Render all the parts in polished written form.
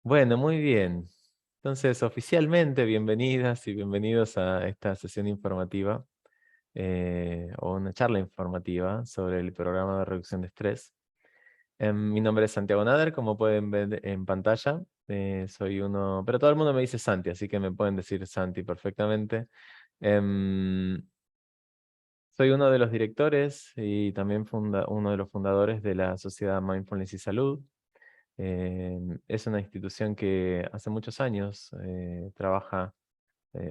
Bueno, muy bien. Entonces, oficialmente, bienvenidas y bienvenidos a esta sesión informativa o una charla informativa sobre el programa de reducción de estrés. Mi nombre es Santiago Nader, como pueden ver en pantalla. Soy uno, pero todo el mundo me dice Santi, así que me pueden decir Santi perfectamente. Em, Soy uno de los directores y también uno de los fundadores de la Sociedad Mindfulness y Salud. Es una institución que hace muchos años trabaja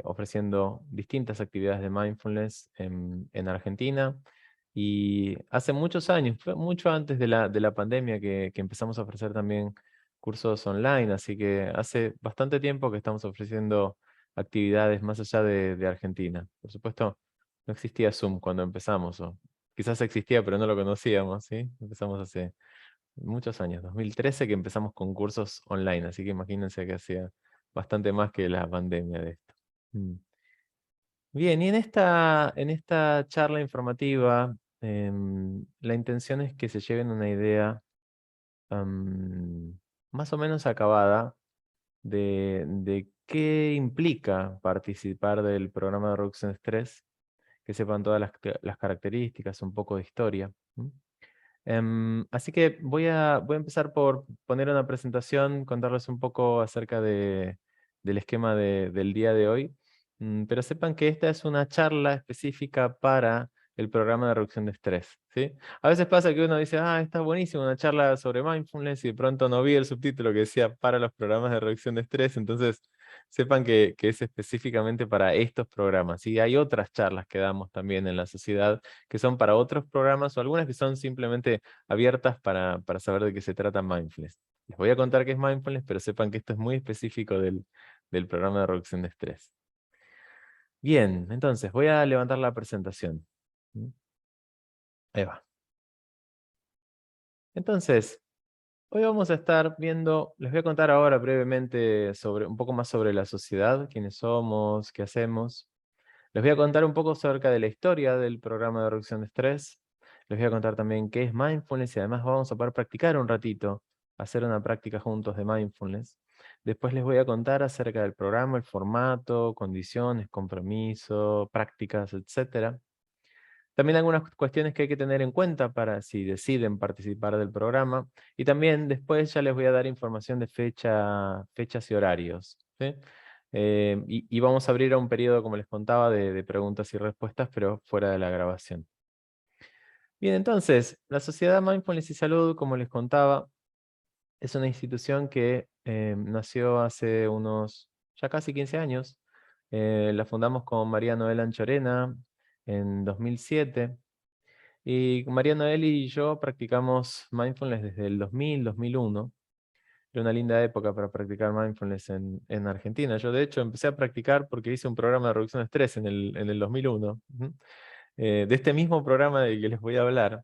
ofreciendo distintas actividades de mindfulness en Argentina. Y hace muchos años, fue mucho antes de la pandemia que empezamos a ofrecer también cursos online, así que hace bastante tiempo que estamos ofreciendo actividades más allá de Argentina. Por supuesto, no existía Zoom cuando empezamos, o quizás existía, pero no lo conocíamos, ¿sí? Empezamos hace muchos años, 2013 que empezamos con cursos online, así que imagínense que hacía bastante más que la pandemia de esto. Mm. Bien, y en esta charla informativa, la intención es que se lleven una idea más o menos acabada de qué implica participar del programa de reducción de estrés, que sepan todas las características, un poco de historia. Así que voy a empezar por poner una presentación, contarles un poco acerca del esquema del día de hoy. Pero sepan que esta es una charla específica para el programa de reducción de estrés, ¿sí? A veces pasa que uno dice, está buenísimo, una charla sobre mindfulness, y de pronto no vi el subtítulo que decía para los programas de reducción de estrés, entonces sepan que es específicamente para estos programas. Y hay otras charlas que damos también en la sociedad que son para otros programas, o algunas que son simplemente abiertas para saber de qué se trata mindfulness. Les voy a contar qué es mindfulness, pero sepan que esto es muy específico del programa de reducción de estrés. Bien, entonces voy a levantar la presentación. ¿Mm? Ahí va. Entonces, hoy vamos a estar viendo, les voy a contar ahora brevemente sobre un poco más sobre la sociedad, quiénes somos, qué hacemos. Les voy a contar un poco acerca de la historia del programa de reducción de estrés. Les voy a contar también qué es mindfulness y además vamos a poder practicar un ratito, hacer una práctica juntos de mindfulness. Después les voy a contar acerca del programa, el formato, condiciones, compromiso, prácticas, etcétera. También algunas cuestiones que hay que tener en cuenta para si deciden participar del programa. Y también después ya les voy a dar información de fechas y horarios, ¿sí? Y vamos a abrir a un periodo, como les contaba, de preguntas y respuestas, pero fuera de la grabación. Bien, entonces, la Sociedad Mindfulness y Salud, como les contaba, es una institución que nació hace unos ya casi 15 años. La fundamos con María Noel Anchorena en 2007. Y María Noel y yo practicamos mindfulness desde el 2000, 2001. Era una linda época para practicar mindfulness en Argentina. Yo, de hecho, empecé a practicar porque hice un programa de reducción de estrés en el 2001. Ujú. De este mismo programa del que les voy a hablar.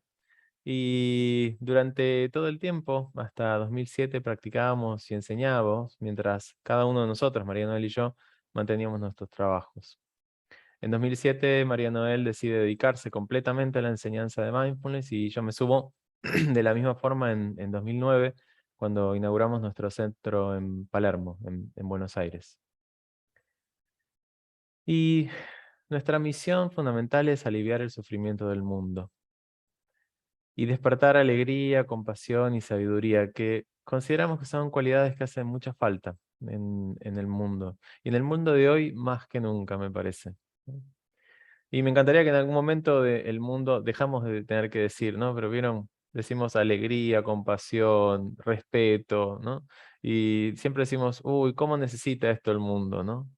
Y durante todo el tiempo, hasta 2007, practicábamos y enseñábamos, mientras cada uno de nosotros, María Noel y yo, manteníamos nuestros trabajos. En 2007, María Noel decide dedicarse completamente a la enseñanza de mindfulness y yo me subo de la misma forma en 2009, cuando inauguramos nuestro centro en Palermo, en Buenos Aires. Y nuestra misión fundamental es aliviar el sufrimiento del mundo y despertar alegría, compasión y sabiduría, que consideramos que son cualidades que hacen mucha falta en el mundo. Y en el mundo de hoy más que nunca, me parece. Y me encantaría que en algún momento del mundo dejamos de tener que decir, ¿no? Pero vieron, decimos alegría, compasión, respeto, ¿no? Y siempre decimos, uy, ¿cómo necesita esto el mundo, ¿no?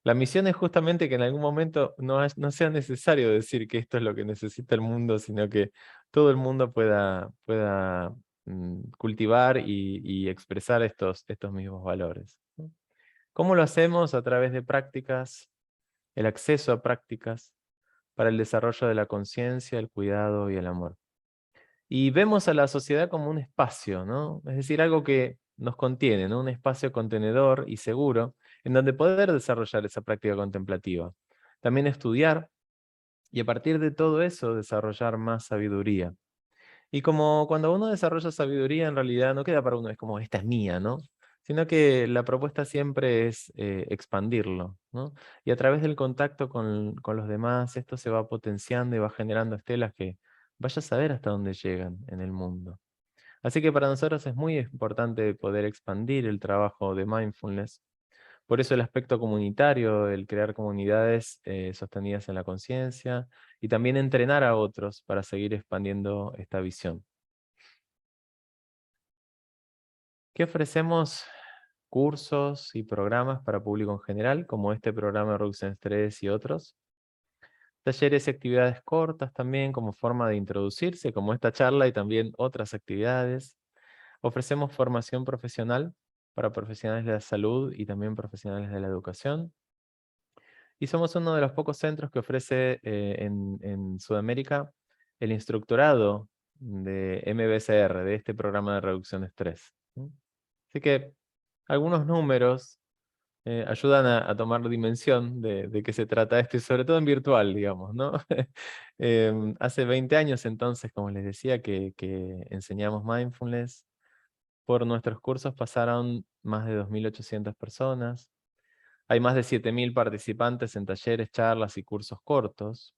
La misión es justamente que en algún momento no sea necesario decir que esto es lo que necesita el mundo, sino que todo el mundo pueda cultivar y expresar estos mismos valores, ¿no? ¿Cómo lo hacemos? A través de prácticas, el acceso a prácticas para el desarrollo de la conciencia, el cuidado y el amor. Y vemos a la sociedad como un espacio, ¿no? Es decir, algo que nos contiene, ¿no? Un espacio contenedor y seguro en donde poder desarrollar esa práctica contemplativa. También estudiar y a partir de todo eso desarrollar más sabiduría. Y como cuando uno desarrolla sabiduría, en realidad no queda para uno, es como, esta es mía, ¿no? sino que la propuesta siempre es expandirlo, ¿no? Y a través del contacto con los demás, esto se va potenciando y va generando estelas que vaya a saber hasta dónde llegan en el mundo. Así que para nosotros es muy importante poder expandir el trabajo de mindfulness. Por eso el aspecto comunitario, el crear comunidades sostenidas en la conciencia y también entrenar a otros para seguir expandiendo esta visión. ¿Qué ofrecemos? Cursos y programas para público en general, como este programa de reducción de estrés y otros. Talleres y actividades cortas también como forma de introducirse, como esta charla y también otras actividades. Ofrecemos formación profesional para profesionales de la salud y también profesionales de la educación. Y somos uno de los pocos centros que ofrece en Sudamérica el instructorado de MBCR, de este programa de reducción de estrés. Así que algunos números ayudan a tomar dimensión de qué se trata esto, y sobre todo en virtual, digamos, ¿no? Hace 20 años entonces, como les decía, que enseñamos mindfulness. Por nuestros cursos pasaron más de 2.800 personas. Hay más de 7.000 participantes en talleres, charlas y cursos cortos.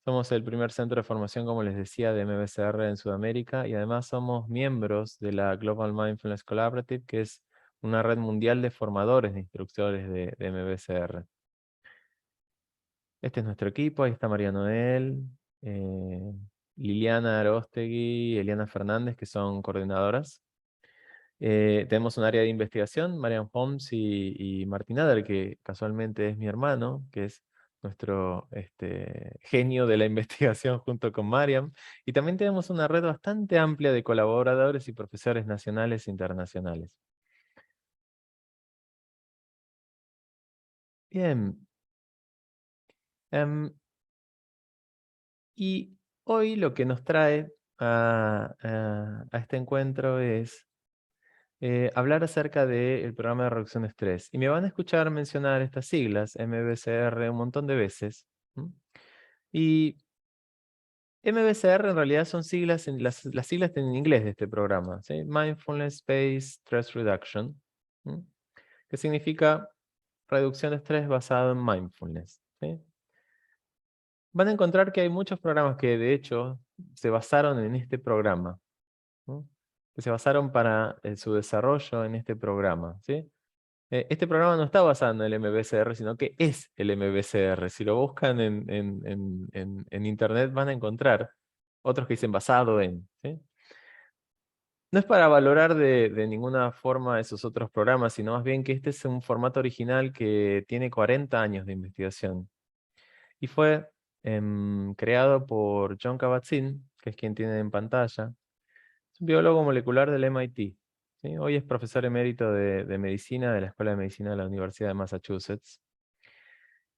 Somos el primer centro de formación, como les decía, de MBCR en Sudamérica, y además somos miembros de la Global Mindfulness Collaborative, que es una red mundial de formadores de instructores de MBCR. Este es nuestro equipo, ahí está María Noel, eh, Liliana Arostegui y Eliana Fernández, que son coordinadoras. Tenemos un área de investigación, Marian Holmes y Martin Adler, que casualmente es mi hermano, que es nuestro genio de la investigación junto con Mariam. Y también tenemos una red bastante amplia de colaboradores y profesores nacionales e internacionales. Bien. Y hoy lo que nos trae a este encuentro es hablar acerca del programa de reducción de estrés. Y me van a escuchar mencionar estas siglas, MBCR, un montón de veces. ¿M? Y MBCR en realidad son siglas, las siglas en inglés de este programa, ¿sí? Mindfulness Based Stress Reduction, ¿m? Que significa reducción de estrés basado en mindfulness, ¿sí? Van a encontrar que hay muchos programas que de hecho se basaron en este programa, ¿no? Que se basaron para su desarrollo en este programa, ¿sí? Este programa no está basado en el MBCR, sino que es el MBCR. Si lo buscan en internet van a encontrar otros que dicen basado en, ¿sí? No es para valorar de ninguna forma esos otros programas, sino más bien que este es un formato original que tiene 40 años de investigación. Y fue creado por John Kabat-Zinn, que es quien tiene en pantalla. Es un biólogo molecular del MIT. ¿Sí? Hoy es profesor emérito de medicina de la Escuela de Medicina de la Universidad de Massachusetts.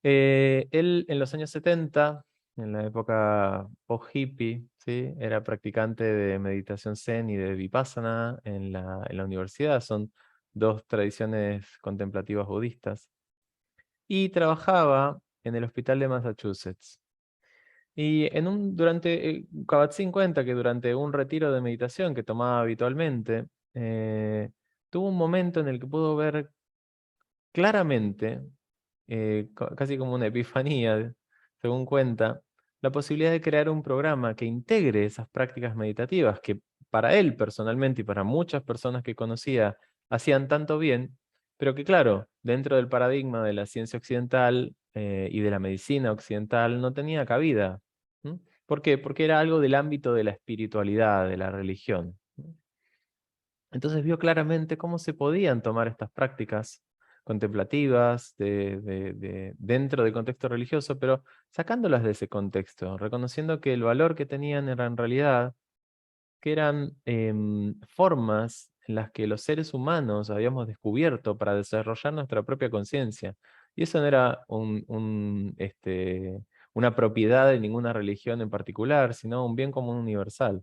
Él en los años 70, en la época post-hippie, ¿sí? Era practicante de meditación zen y de vipassana en la universidad. Son dos tradiciones contemplativas budistas. Y trabajaba en el hospital de Massachusetts. Y Kabat-Zinn cuenta que durante un retiro de meditación que tomaba habitualmente, tuvo un momento en el que pudo ver claramente, casi como una epifanía, según cuenta, la posibilidad de crear un programa que integre esas prácticas meditativas que para él personalmente y para muchas personas que conocía hacían tanto bien, pero que claro, dentro del paradigma de la ciencia occidental y de la medicina occidental no tenía cabida. ¿M? ¿Por qué? Porque era algo del ámbito de la espiritualidad, de la religión. Entonces vio claramente cómo se podían tomar estas prácticas contemplativas dentro del contexto religioso, pero sacándolas de ese contexto, reconociendo que el valor que tenían era en realidad que eran formas en las que los seres humanos habíamos descubierto para desarrollar nuestra propia conciencia. Y eso no era una propiedad de ninguna religión en particular, sino un bien común universal.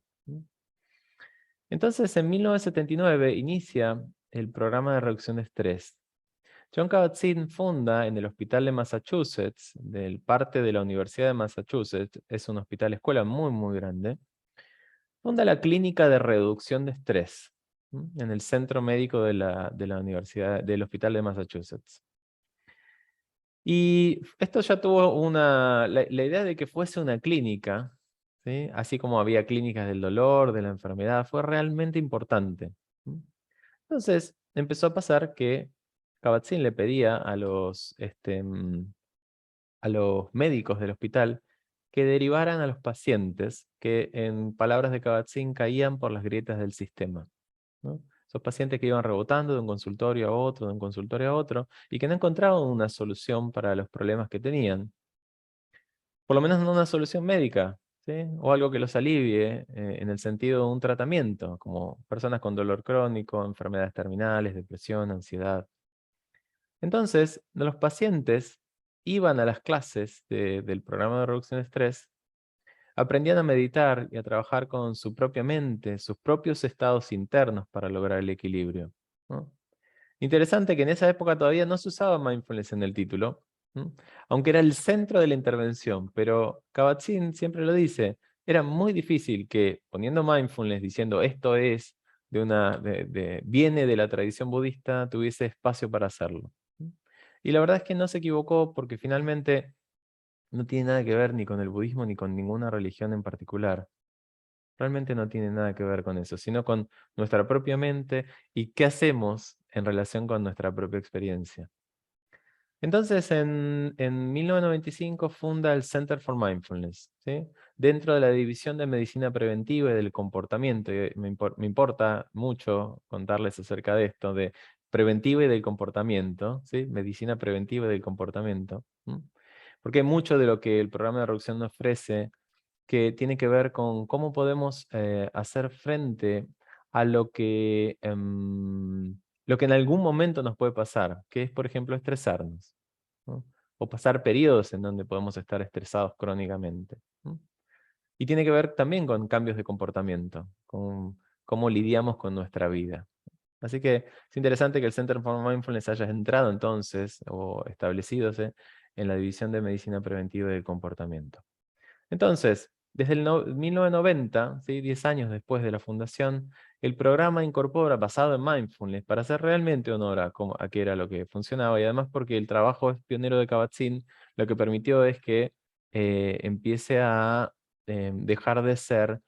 Entonces, en 1979 inicia el programa de reducción de estrés. John Kabat-Zinn funda en el Hospital de Massachusetts, del parte de la Universidad de Massachusetts, es un hospital escuela muy, muy grande, funda la Clínica de Reducción de Estrés. en el centro médico de la universidad, del hospital de Massachusetts. Y esto ya tuvo la idea de que fuese una clínica, ¿sí? Así como había clínicas del dolor, de la enfermedad, fue realmente importante. Entonces empezó a pasar que Kabat-Zinn le pedía a los médicos del hospital que derivaran a los pacientes que, en palabras de Kabat-Zinn, caían por las grietas del sistema, ¿no? Esos pacientes que iban rebotando de un consultorio a otro, de un consultorio a otro, y que no encontraban una solución para los problemas que tenían. Por lo menos no una solución médica, ¿sí? O algo que los alivie, en el sentido de un tratamiento, como personas con dolor crónico, enfermedades terminales, depresión, ansiedad. Entonces, los pacientes iban a las clases del programa de reducción de estrés, aprendían a meditar y a trabajar con su propia mente, sus propios estados internos para lograr el equilibrio, ¿no? Interesante que en esa época todavía no se usaba mindfulness en el título, ¿m? Aunque era el centro de la intervención, pero Kabat-Zinn siempre lo dice, era muy difícil que poniendo mindfulness, diciendo esto es viene de la tradición budista, tuviese espacio para hacerlo. Y la verdad es que no se equivocó porque finalmente no tiene nada que ver ni con el budismo ni con ninguna religión en particular. Realmente no tiene nada que ver con eso, sino con nuestra propia mente y qué hacemos en relación con nuestra propia experiencia. Entonces, en 1995 funda el Center for Mindfulness, ¿sí? Dentro de la División de Medicina Preventiva y del Comportamiento. Y me importa mucho contarles acerca de esto, de preventiva y del comportamiento, ¿sí? Medicina preventiva y del comportamiento. Porque mucho de lo que el programa de reducción nos ofrece que tiene que ver con cómo podemos hacer frente a lo que en algún momento nos puede pasar, que es, por ejemplo, estresarnos, ¿no? O pasar periodos en donde podemos estar estresados crónicamente, ¿no? Y tiene que ver también con cambios de comportamiento, con cómo lidiamos con nuestra vida. Así que es interesante que el Center for Mindfulness haya entrado entonces, o establecido en la División de Medicina Preventiva y del Comportamiento. Entonces, desde el 1990, ¿sí? 10 años después de la fundación, el programa incorpora, basado en mindfulness, para hacer realmente honor a qué era lo que funcionaba, y además porque el trabajo es pionero de Kabat-Zinn, lo que permitió es que empiece a dejar de ser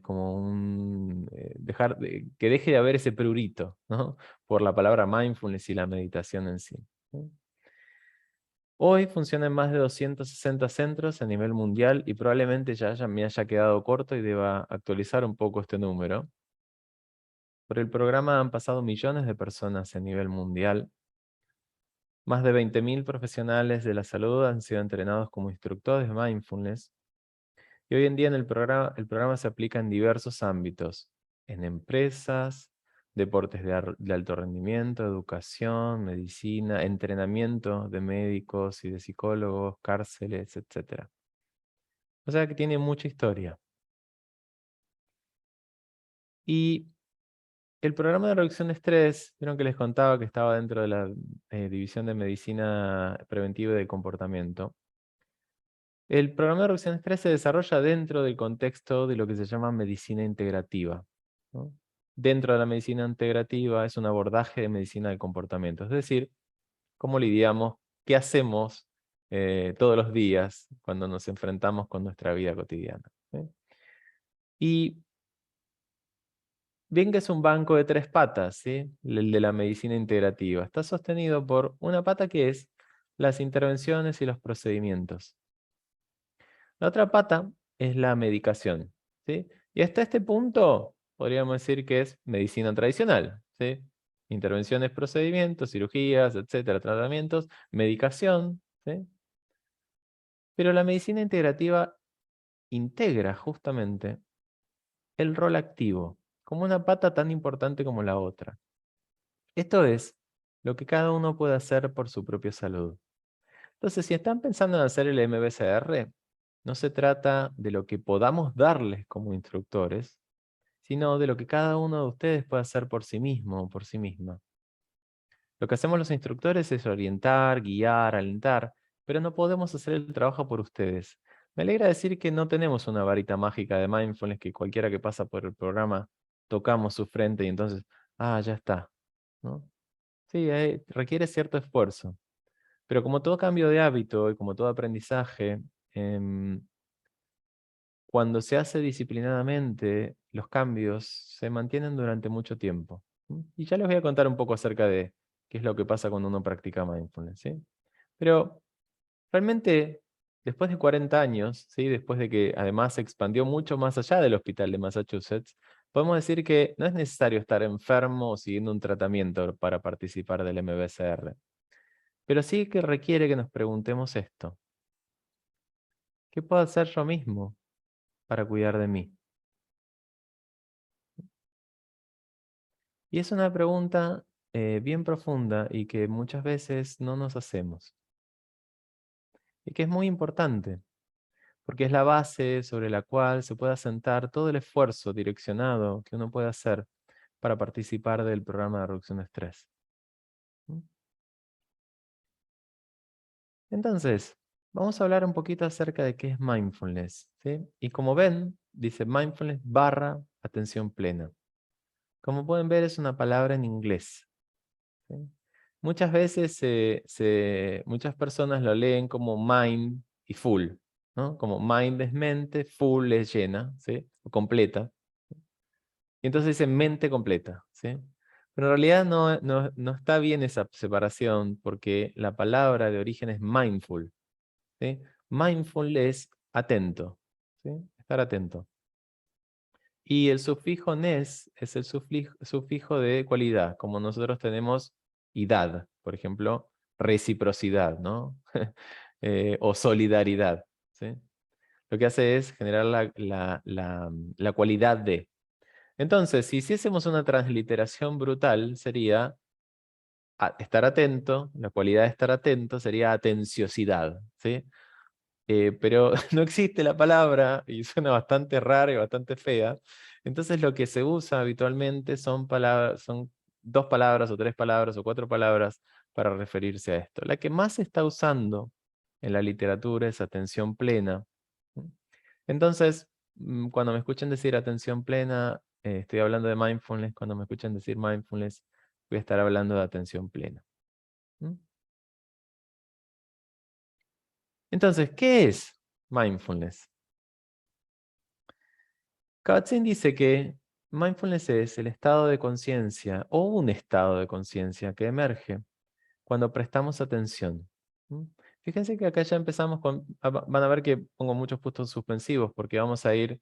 como que deje de haber ese prurito, ¿no? Por la palabra mindfulness y la meditación en sí, ¿sí? Hoy funciona en más de 260 centros a nivel mundial y probablemente me haya quedado corto y deba actualizar un poco este número. Por el programa han pasado millones de personas a nivel mundial. Más de 20.000 profesionales de la salud han sido entrenados como instructores de mindfulness. Y hoy en día el programa se aplica en diversos ámbitos, en empresas, deportes de alto rendimiento, educación, medicina, entrenamiento de médicos y de psicólogos, cárceles, etc. O sea que tiene mucha historia. Y el programa de reducción de estrés, vieron que les contaba que estaba dentro de la División de Medicina Preventiva y de Comportamiento. El programa de reducción de estrés se desarrolla dentro del contexto de lo que se llama medicina integrativa, ¿no? Dentro de la medicina integrativa es un abordaje de medicina del comportamiento, es decir, cómo lidiamos, qué hacemos todos los días cuando nos enfrentamos con nuestra vida cotidiana, ¿sí? Y bien que es un banco de tres patas, ¿sí? El de la medicina integrativa. Está sostenido por una pata que es las intervenciones y los procedimientos. La otra pata es la medicación, ¿sí? Y hasta este punto podríamos decir que es medicina tradicional, ¿sí? Intervenciones, procedimientos, cirugías, etcétera, tratamientos, medicación, ¿sí? Pero la medicina integrativa integra justamente el rol activo como una pata tan importante como la otra. Esto es lo que cada uno puede hacer por su propia salud. Entonces, si están pensando en hacer el MBCR, no se trata de lo que podamos darles como instructores, sino de lo que cada uno de ustedes puede hacer por sí mismo o por sí misma. Lo que hacemos los instructores es orientar, guiar, alentar, pero no podemos hacer el trabajo por ustedes. Me alegra decir que no tenemos una varita mágica de mindfulness que cualquiera que pasa por el programa tocamos su frente y entonces, ya está, ¿no? Sí, requiere cierto esfuerzo. Pero como todo cambio de hábito y como todo aprendizaje, em, cuando se hace disciplinadamente, los cambios se mantienen durante mucho tiempo. ¿Mm? Y ya les voy a contar un poco acerca de qué es lo que pasa cuando uno practica mindfulness, ¿sí? Pero realmente, después de 40 años, ¿sí? Después de que además se expandió mucho más allá del hospital de Massachusetts, podemos decir que no es necesario estar enfermo o siguiendo un tratamiento para participar del MBSR. Pero sí que requiere que nos preguntemos esto. ¿Qué puedo hacer yo mismo para cuidar de mí? Y es una pregunta bien profunda y que muchas veces no nos hacemos. Y que es muy importante, porque es la base sobre la cual se puede asentar todo el esfuerzo direccionado que uno puede hacer para participar del programa de reducción de estrés. ¿Mm? Entonces, vamos a hablar un poquito acerca de qué es mindfulness, ¿sí? Y como ven, dice mindfulness barra atención plena. Como pueden ver, es una palabra en inglés. ¿Sí? Muchas veces muchas personas lo leen como mind y full, ¿no? Como mind es mente, full es llena, ¿sí? O completa. Y entonces dice mente completa, ¿sí? Pero en realidad no está bien esa separación porque la palabra de origen es mindful, ¿sí? Mindful es atento, ¿sí? Estar atento. Y el sufijo nes es el sufijo de cualidad, como nosotros tenemos idad, por ejemplo, reciprocidad, ¿no? O solidaridad, ¿sí? Lo que hace es generar la cualidad de. Entonces, si hiciésemos una transliteración brutal, sería estar atento, la cualidad de estar atento sería atenciosidad, ¿sí? Pero no existe la palabra y suena bastante rara y bastante fea. Entonces lo que se usa habitualmente son palabras, son 2 palabras o 3 palabras o 4 palabras para referirse a esto. La que más se está usando en la literatura es atención plena. ¿Mm? Entonces, cuando me escuchen decir atención plena, estoy hablando de mindfulness. Cuando me escuchen decir mindfulness, voy a estar hablando de atención plena. ¿Mm? Entonces, ¿qué es mindfulness? Kabat-Zinn dice que mindfulness es el estado de conciencia o un estado de conciencia que emerge cuando prestamos atención. ¿Mm? Fíjense que acá ya empezamos con, van a ver que pongo muchos puntos suspensivos porque vamos a ir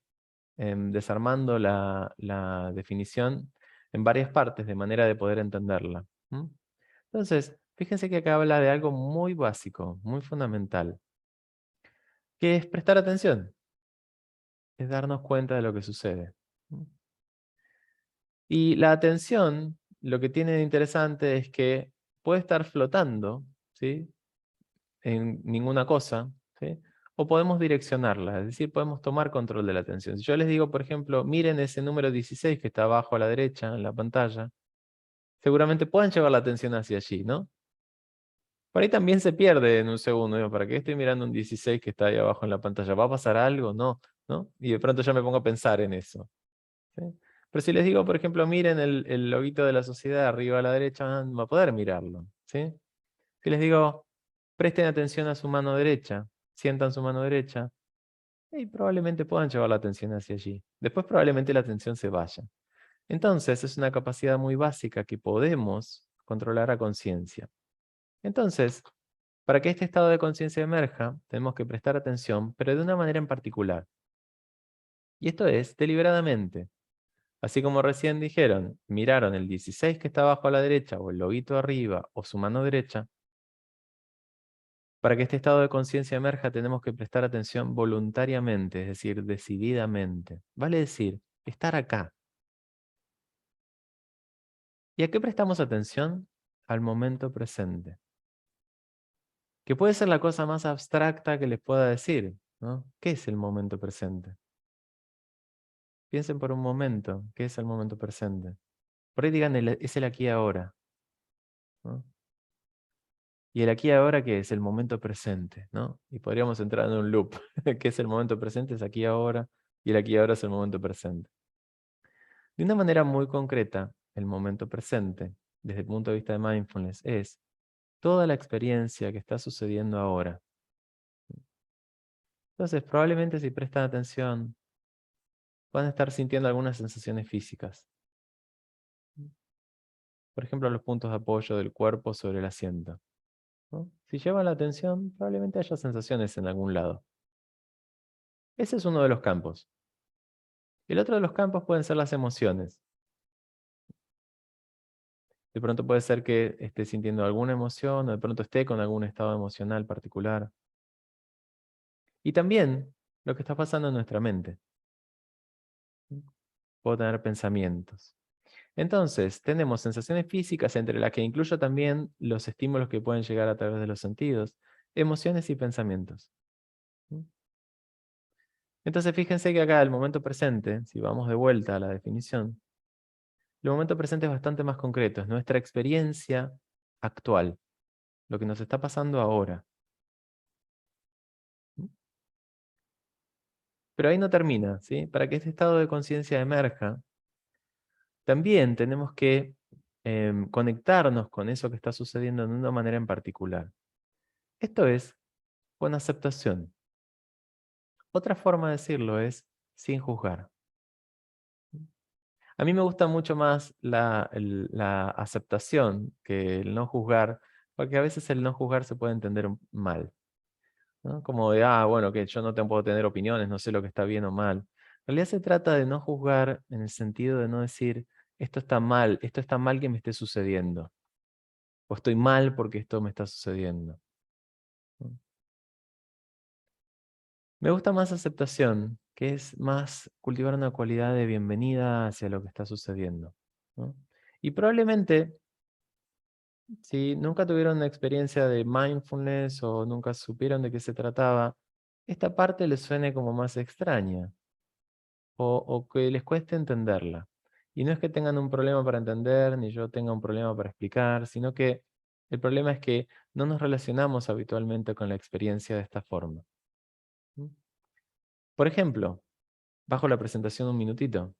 desarmando la definición en varias partes de manera de poder entenderla. ¿Mm? Entonces, fíjense que acá habla de algo muy básico, muy fundamental, que es prestar atención, es darnos cuenta de lo que sucede. ¿Mm? Y la atención, lo que tiene de interesante es que puede estar flotando, ¿sí? En ninguna cosa, ¿sí? O podemos direccionarla, es decir, podemos tomar control de la atención. Si yo les digo, por ejemplo, miren ese número 16 que está abajo a la derecha en la pantalla, seguramente puedan llevar la atención hacia allí, ¿no? Por ahí también se pierde en un segundo. Digo, ¿para qué estoy mirando un 16 que está ahí abajo en la pantalla? ¿Va a pasar algo? No, ¿no? Y de pronto ya me pongo a pensar en eso. ¿Sí? Pero si les digo, por ejemplo, miren el loguito de la sociedad arriba a la derecha, van a poder mirarlo. ¿Sí? Si les digo, presten atención a su mano derecha, sientan su mano derecha, y probablemente puedan llevar la atención hacia allí. Después probablemente la atención se vaya. Entonces es una capacidad muy básica que podemos controlar a conciencia. Entonces, para que este estado de conciencia emerja, tenemos que prestar atención, pero de una manera en particular. Y esto es deliberadamente. Así como recién dijeron, miraron el 16 que está abajo a la derecha, o el loguito arriba, o su mano derecha. Para que este estado de conciencia emerja, tenemos que prestar atención voluntariamente, es decir, decididamente. Vale decir, estar acá. ¿Y a qué prestamos atención? Al momento presente. Que puede ser la cosa más abstracta que les pueda decir, ¿no? ¿Qué es el momento presente? Piensen por un momento, ¿qué es el momento presente? Por ahí digan, es el aquí y ahora, ¿no? Y el aquí y ahora, ¿qué es? El momento presente, ¿no? Y podríamos entrar en un loop. ¿Qué es el momento presente? Es aquí y ahora. Y el aquí y ahora es el momento presente. De una manera muy concreta, el momento presente, desde el punto de vista de mindfulness, es toda la experiencia que está sucediendo ahora. Entonces, probablemente si prestan atención, van a estar sintiendo algunas sensaciones físicas. Por ejemplo, los puntos de apoyo del cuerpo sobre el asiento, ¿no? Si llevan la atención, probablemente haya sensaciones en algún lado. Ese es uno de los campos. El otro de los campos pueden ser las emociones. De pronto puede ser que esté sintiendo alguna emoción, o de pronto esté con algún estado emocional particular. Y también lo que está pasando en nuestra mente. Puedo tener pensamientos. Entonces, tenemos sensaciones físicas, entre las que incluyo también los estímulos que pueden llegar a través de los sentidos, emociones y pensamientos. Entonces, fíjense que acá el momento presente, si vamos de vuelta a la definición, el momento presente es bastante más concreto, es nuestra experiencia actual, lo que nos está pasando ahora. Pero ahí no termina, ¿sí? Para que este estado de conciencia emerja, también tenemos que conectarnos con eso que está sucediendo de una manera en particular. Esto es con aceptación. Otra forma de decirlo es sin juzgar. A mí me gusta mucho más la aceptación que el no juzgar, porque a veces el no juzgar se puede entender mal, ¿no? Como de, bueno, que yo no te puedo tener opiniones, no sé lo que está bien o mal. En realidad se trata de no juzgar en el sentido de no decir, esto está mal que me esté sucediendo, o estoy mal porque esto me está sucediendo, ¿no? Me gusta más aceptación, que es más cultivar una cualidad de bienvenida hacia lo que está sucediendo, ¿no? Y probablemente, si nunca tuvieron una experiencia de mindfulness o nunca supieron de qué se trataba, esta parte les suene como más extraña o que les cueste entenderla. Y no es que tengan un problema para entender, ni yo tenga un problema para explicar, sino que el problema es que no nos relacionamos habitualmente con la experiencia de esta forma. ¿Mm? Por ejemplo, bajo la presentación un minutito.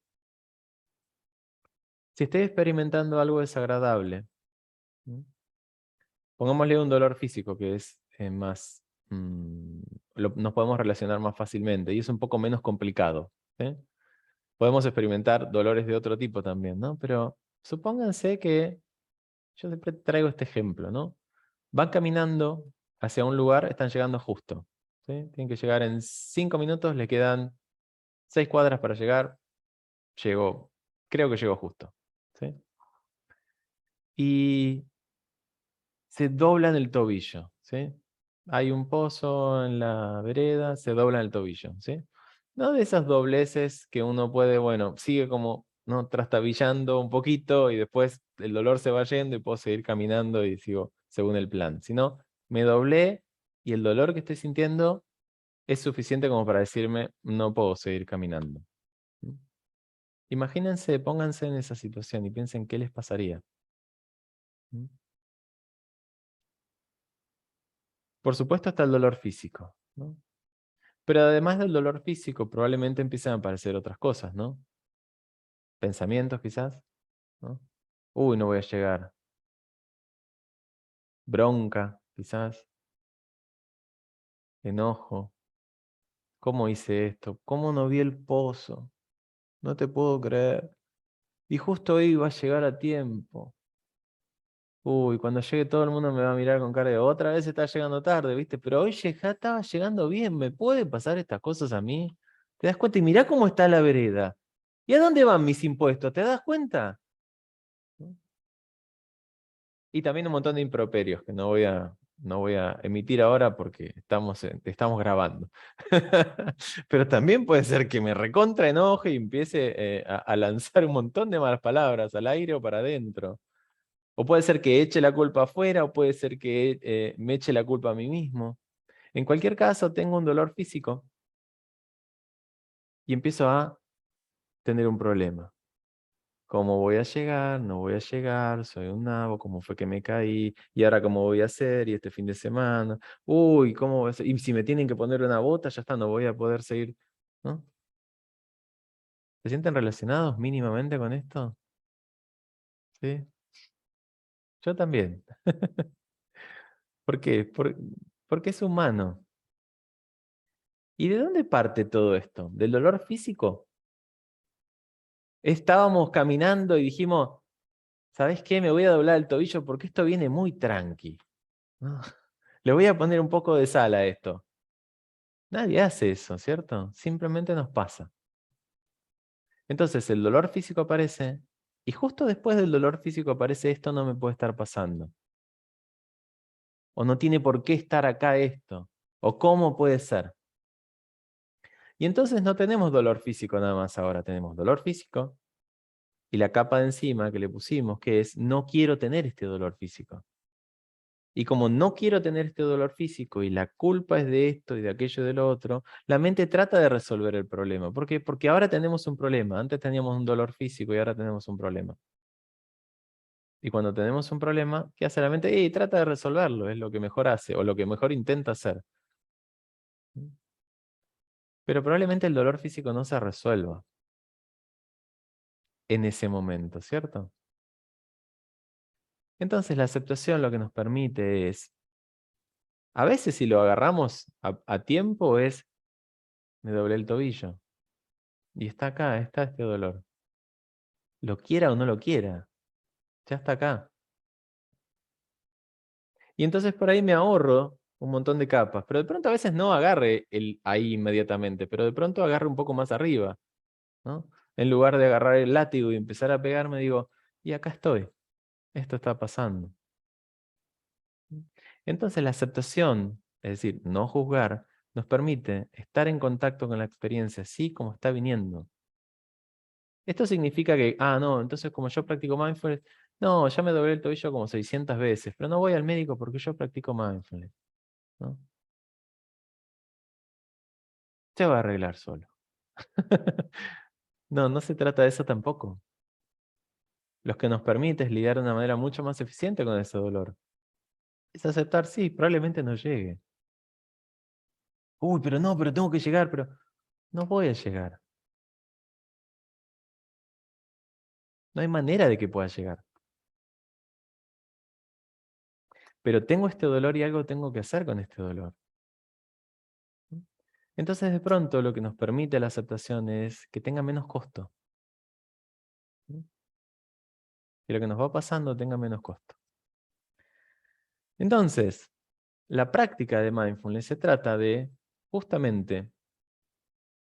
Si estoy experimentando algo desagradable, ¿no? Pongámosle un dolor físico que es más, nos podemos relacionar más fácilmente y es un poco menos complicado, ¿sí? Podemos experimentar dolores de otro tipo también, ¿no? Pero supónganse que, yo siempre traigo este ejemplo, ¿no? Van caminando hacia un lugar, están llegando justo, ¿sí? Tienen que llegar en 5 minutos, le quedan 6 cuadras para llegar, creo que llegó justo, ¿sí? Y se doblan el tobillo, ¿sí? Hay un pozo en la vereda, se doblan el tobillo, ¿sí? No de esas dobleces que uno puede, bueno, sigue como, ¿no? Trastabillando un poquito y después el dolor se va yendo y puedo seguir caminando y sigo según el plan. Sino, me doblé y el dolor que estoy sintiendo es suficiente como para decirme, no puedo seguir caminando. ¿Mm? Imagínense, pónganse en esa situación y piensen qué les pasaría. ¿Mm? Por supuesto está el dolor físico, ¿no? Pero además del dolor físico, probablemente empiecen a aparecer otras cosas, ¿no? Pensamientos quizás, ¿no? Uy, no voy a llegar. Bronca, quizás. Enojo. ¿Cómo hice esto? ¿Cómo no vi el pozo? No te puedo creer. Y justo hoy iba a llegar a tiempo. Uy, cuando llegue todo el mundo me va a mirar con cara de otra vez está llegando tarde, ¿viste? Pero hoy ya estaba llegando bien. ¿Me puede pasar estas cosas a mí? ¿Te das cuenta? Y mirá cómo está la vereda. ¿Y a dónde van mis impuestos? ¿Te das cuenta? Y también un montón de improperios que no voy a emitir ahora porque estamos grabando. Pero también puede ser que me recontra enoje y empiece a lanzar un montón de malas palabras al aire o para adentro. O puede ser que eche la culpa afuera, o puede ser que me eche la culpa a mí mismo. En cualquier caso, tengo un dolor físico y empiezo a tener un problema. ¿Cómo voy a llegar? No voy a llegar, soy un nabo, ¿cómo fue que me caí? ¿Y ahora cómo voy a hacer? ¿Y este fin de semana? Uy, ¿cómo voy a hacer? Y si me tienen que poner una bota, ya está, no voy a poder seguir, ¿no? ¿Se sienten relacionados mínimamente con esto? ¿Sí? Yo también. ¿Por qué? Porque es humano. ¿Y de dónde parte todo esto? ¿Del dolor físico? Estábamos caminando y dijimos, ¿sabés qué? Me voy a doblar el tobillo porque esto viene muy tranqui. ¿No? Le voy a poner un poco de sal a esto. Nadie hace eso, ¿cierto? Simplemente nos pasa. Entonces el dolor físico aparece y justo después del dolor físico aparece esto no me puede estar pasando. O no tiene por qué estar acá esto. O cómo puede ser. Y entonces no tenemos dolor físico nada más ahora. Tenemos dolor físico y la capa de encima que le pusimos, que es no quiero tener este dolor físico. Y como no quiero tener este dolor físico y la culpa es de esto y de aquello y de lo otro, la mente trata de resolver el problema. ¿Por qué? Porque ahora tenemos un problema. Antes teníamos un dolor físico y ahora tenemos un problema. Y cuando tenemos un problema, ¿qué hace la mente? Trata de resolverlo, es lo que mejor hace o lo que mejor intenta hacer. Pero probablemente el dolor físico no se resuelva en ese momento, ¿cierto? Entonces la aceptación lo que nos permite es, a veces si lo agarramos a tiempo es, me doblé el tobillo. Y está acá, está este dolor. Lo quiera o no lo quiera, ya está acá. Y entonces por ahí me ahorro un montón de capas, pero de pronto a veces no agarre ahí inmediatamente, pero de pronto agarre un poco más arriba, ¿no? En lugar de agarrar el látigo y empezar a pegarme, digo, y acá estoy, esto está pasando. Entonces la aceptación, es decir, no juzgar, nos permite estar en contacto con la experiencia así como está viniendo. Esto significa que, no, entonces como yo practico mindfulness, no, ya me doblé el tobillo como 600 veces, pero no voy al médico porque yo practico mindfulness, ¿no? Se va a arreglar solo. No, no se trata de eso tampoco. Lo que nos permite es lidiar de una manera mucho más eficiente con ese dolor. Es aceptar, sí, probablemente no llegue. Uy, pero no, pero tengo que llegar, pero no voy a llegar. No hay manera de que pueda llegar. Pero tengo este dolor y algo tengo que hacer con este dolor. Entonces, de pronto, lo que nos permite la aceptación es que tenga menos costo. Que lo que nos va pasando tenga menos costo. Entonces, la práctica de mindfulness se trata de, justamente,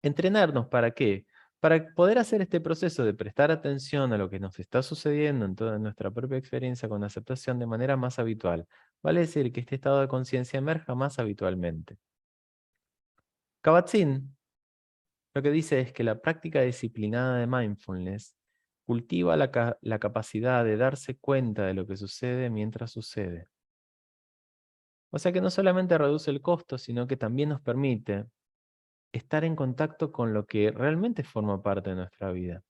entrenarnos ¿para qué? Para poder hacer este proceso de prestar atención a lo que nos está sucediendo en toda nuestra propia experiencia con aceptación de manera más habitual. Vale decir que este estado de conciencia emerja más habitualmente. Kabat-Zinn lo que dice es que la práctica disciplinada de mindfulness cultiva la capacidad de darse cuenta de lo que sucede mientras sucede. O sea que no solamente reduce el costo, sino que también nos permite estar en contacto con lo que realmente forma parte de nuestra vida.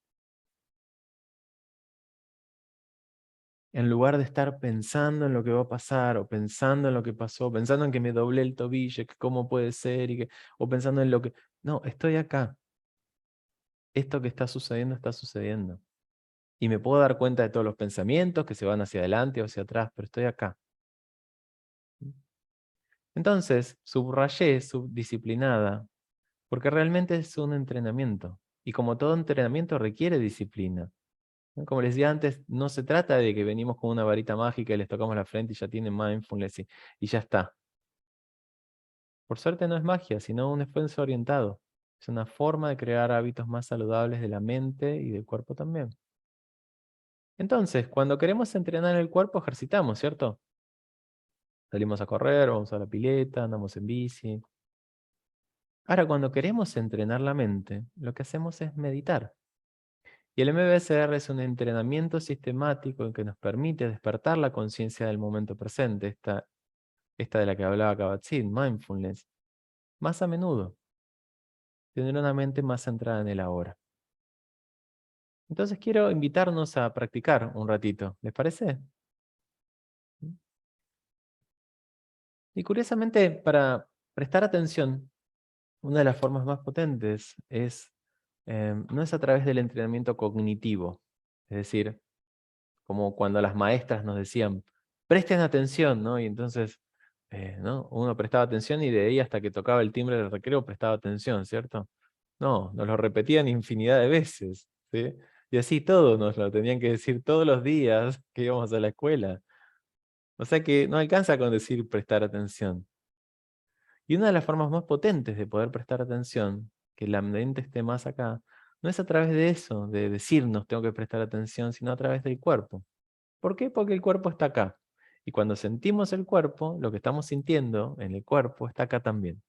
En lugar de estar pensando en lo que va a pasar, o pensando en lo que pasó, pensando en que me doblé el tobillo, que cómo puede ser, o pensando en lo que... No, estoy acá. Esto que está sucediendo. Y me puedo dar cuenta de todos los pensamientos que se van hacia adelante o hacia atrás, pero estoy acá. Entonces, subrayé subdisciplinada, porque realmente es un entrenamiento. Y como todo entrenamiento requiere disciplina. ¿No? Como les decía antes, no se trata de que venimos con una varita mágica y les tocamos la frente y ya tienen mindfulness y ya está. Por suerte no es magia, sino un esfuerzo orientado. Es una forma de crear hábitos más saludables de la mente y del cuerpo también. Entonces, cuando queremos entrenar el cuerpo, ejercitamos, ¿cierto? Salimos a correr, vamos a la pileta, andamos en bici. Ahora, cuando queremos entrenar la mente, lo que hacemos es meditar. Y el MBSR es un entrenamiento sistemático que nos permite despertar la conciencia del momento presente, esta de la que hablaba Kabat-Zinn, mindfulness, más a menudo, tener una mente más centrada en el ahora. Entonces quiero invitarnos a practicar un ratito, ¿les parece? Y curiosamente, para prestar atención, una de las formas más potentes es no es a través del entrenamiento cognitivo. Es decir, como cuando las maestras nos decían, presten atención, ¿no? Y entonces, ¿no? Uno prestaba atención y de ahí hasta que tocaba el timbre del recreo prestaba atención, ¿cierto? No, nos lo repetían infinidad de veces, ¿sí? Y así todo nos lo tenían que decir todos los días que íbamos a la escuela. O sea que no alcanza con decir prestar atención. Y una de las formas más potentes de poder prestar atención, que la mente esté más acá, no es a través de eso, de decirnos tengo que prestar atención, sino a través del cuerpo. ¿Por qué? Porque el cuerpo está acá. Y cuando sentimos el cuerpo, lo que estamos sintiendo en el cuerpo está acá también.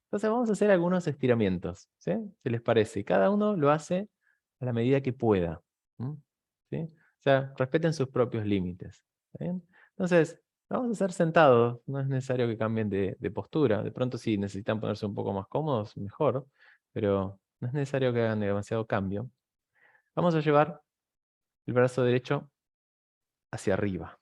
Entonces vamos a hacer algunos estiramientos, ¿sí? ¿Qué les parece? Y cada uno lo hace a la medida que pueda. ¿M? ¿Sí? O sea, respeten sus propios límites. ¿Está bien? Entonces, vamos a hacer sentados. No es necesario que cambien de postura. De pronto, si necesitan ponerse un poco más cómodos, mejor. Pero no es necesario que hagan demasiado cambio. Vamos a llevar el brazo derecho hacia arriba,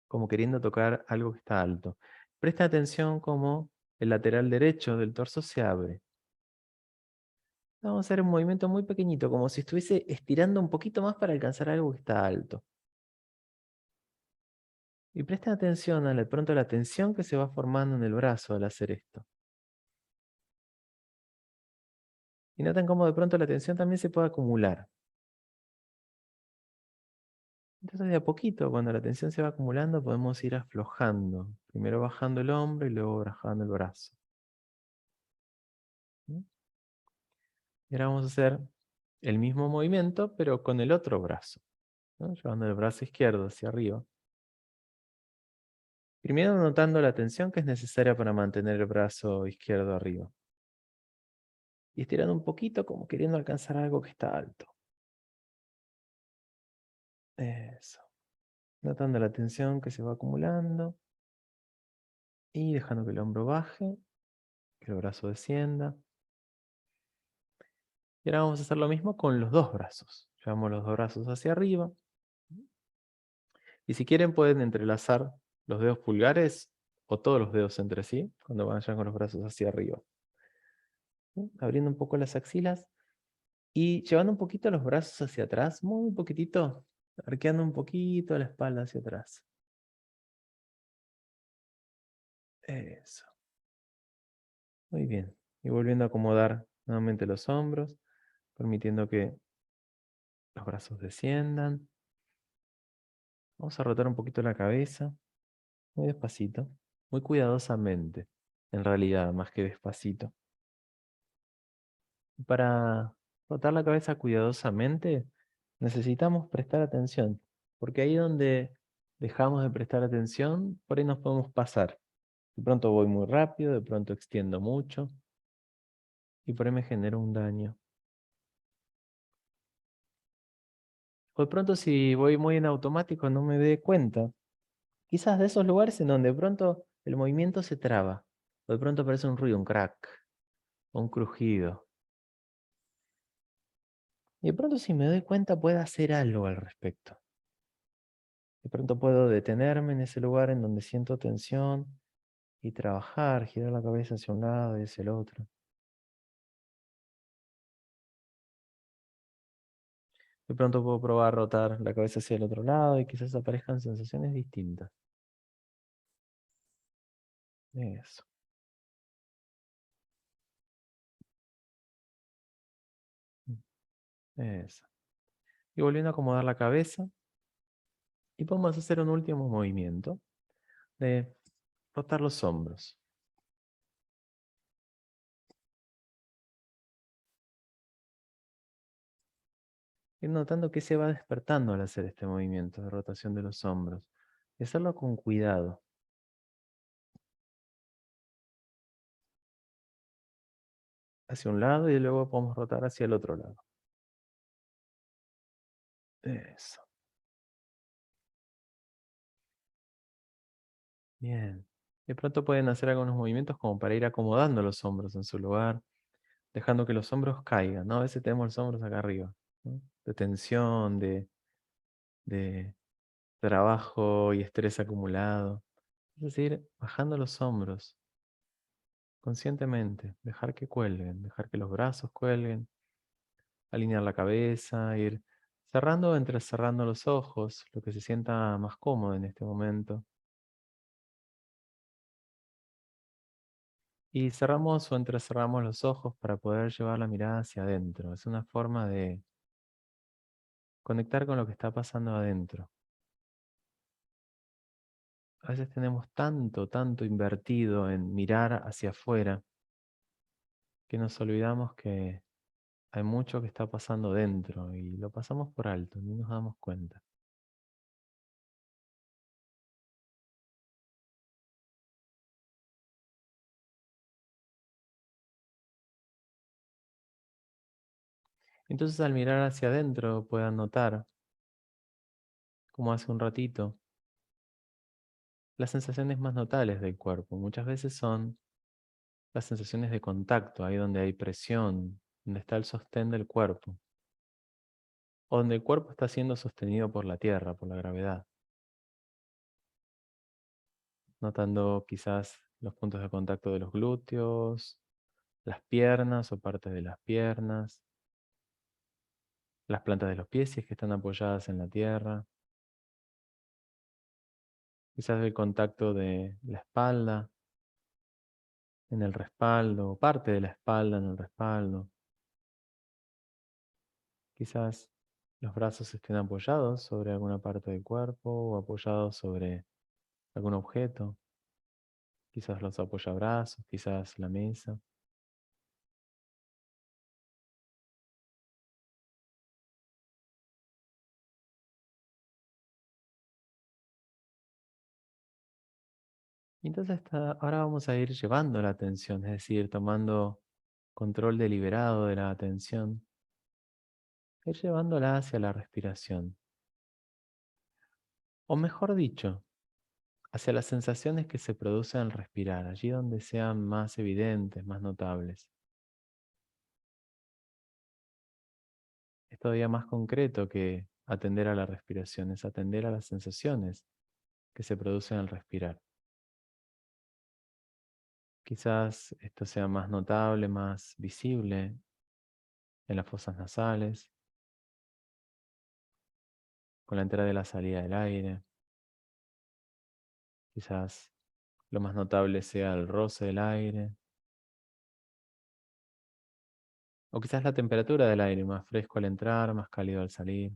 como queriendo tocar algo que está alto. Presta atención como el lateral derecho del torso se abre. Vamos a hacer un movimiento muy pequeñito, como si estuviese estirando un poquito más para alcanzar algo que está alto. Y presten atención a de pronto la tensión que se va formando en el brazo al hacer esto. Y noten cómo de pronto la tensión también se puede acumular. Entonces de a poquito, cuando la tensión se va acumulando, podemos ir aflojando. Primero bajando el hombro y luego bajando el brazo. ¿Mm? Y ahora vamos a hacer el mismo movimiento, pero con el otro brazo, ¿no? Llevando el brazo izquierdo hacia arriba. Primero notando la tensión que es necesaria para mantener el brazo izquierdo arriba. Y estirando un poquito como queriendo alcanzar algo que está alto. Eso. Notando la tensión que se va acumulando. Y dejando que el hombro baje, que el brazo descienda. Y ahora vamos a hacer lo mismo con los dos brazos. Llevamos los dos brazos hacia arriba. Y si quieren pueden entrelazar los dedos pulgares o todos los dedos entre sí cuando vayan con los brazos hacia arriba. ¿Sí? Abriendo un poco las axilas y llevando un poquito los brazos hacia atrás, muy poquitito, arqueando un poquito la espalda hacia atrás. Eso. Muy bien. Y volviendo a acomodar nuevamente los hombros, permitiendo que los brazos desciendan. Vamos a rotar un poquito la cabeza, muy despacito, muy cuidadosamente, en realidad, más que despacito. Para rotar la cabeza cuidadosamente, necesitamos prestar atención, porque ahí donde dejamos de prestar atención, por ahí nos podemos pasar. De pronto voy muy rápido, de pronto extiendo mucho, y por ahí me genero un daño. O de pronto si voy muy en automático no me dé cuenta. Quizás de esos lugares en donde de pronto el movimiento se traba. O de pronto aparece un ruido, un crack, o un crujido. Y de pronto si me doy cuenta puedo hacer algo al respecto. De pronto puedo detenerme en ese lugar en donde siento tensión y trabajar, girar la cabeza hacia un lado y hacia el otro. De pronto puedo probar rotar la cabeza hacia el otro lado y quizás aparezcan sensaciones distintas. Eso. Eso. Y volviendo a acomodar la cabeza. Y podemos hacer un último movimiento de rotar los hombros. Ir notando que se va despertando al hacer este movimiento de rotación de los hombros. Y hacerlo con cuidado. Hacia un lado y luego podemos rotar hacia el otro lado. Eso. Bien. De pronto pueden hacer algunos movimientos como para ir acomodando los hombros en su lugar, dejando que los hombros caigan, ¿no? A veces tenemos los hombros acá arriba, ¿no? De tensión, de trabajo y estrés acumulado. Es decir, bajando los hombros conscientemente, dejar que cuelguen, dejar que los brazos cuelguen, alinear la cabeza, ir cerrando o entrecerrando los ojos, lo que se sienta más cómodo en este momento. Y cerramos o entrecerramos los ojos para poder llevar la mirada hacia adentro. Es una forma de conectar con lo que está pasando adentro. A veces tenemos tanto invertido en mirar hacia afuera que nos olvidamos que hay mucho que está pasando dentro y lo pasamos por alto, ni nos damos cuenta. Entonces al mirar hacia adentro puedan notar, como hace un ratito, las sensaciones más notables del cuerpo. Muchas veces son las sensaciones de contacto, ahí donde hay presión, donde está el sostén del cuerpo, o donde el cuerpo está siendo sostenido por la tierra, por la gravedad. Notando quizás los puntos de contacto de los glúteos, las piernas o partes de las piernas, las plantas de los pies si es que están apoyadas en la tierra, quizás el contacto de la espalda en el respaldo, o parte de la espalda en el respaldo. Quizás los brazos estén apoyados sobre alguna parte del cuerpo o apoyados sobre algún objeto, quizás los apoyabrazos, quizás la mesa. Y entonces ahora vamos a ir llevando la atención, es decir, tomando control deliberado de la atención, ir llevándola hacia la respiración. O mejor dicho, hacia las sensaciones que se producen al respirar, allí donde sean más evidentes, más notables. Es todavía más concreto que atender a la respiración, es atender a las sensaciones que se producen al respirar. Quizás esto sea más notable, más visible en las fosas nasales, con la entrada y la salida del aire. Quizás lo más notable sea el roce del aire, o quizás la temperatura del aire, más fresco al entrar, más cálido al salir.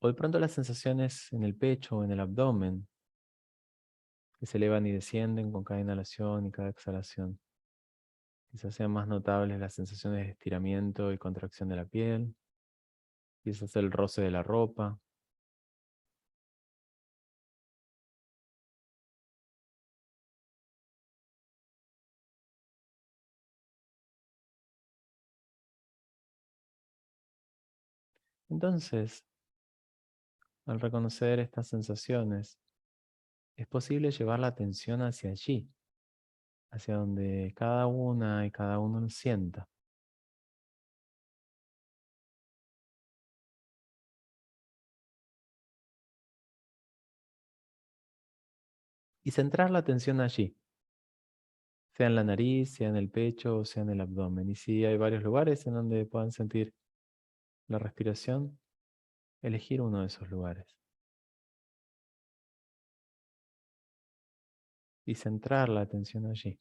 O de pronto las sensaciones en el pecho o en el abdomen, que se elevan y descienden con cada inhalación y cada exhalación. Quizás sean más notables las sensaciones de estiramiento y contracción de la piel, quizás el roce de la ropa. Entonces, al reconocer estas sensaciones, es posible llevar la atención hacia allí, hacia donde cada una y cada uno lo sienta. Y centrar la atención allí, sea en la nariz, sea en el pecho o sea en el abdomen. Y si hay varios lugares en donde puedan sentir la respiración, elegir uno de esos lugares. Y centrar la atención allí.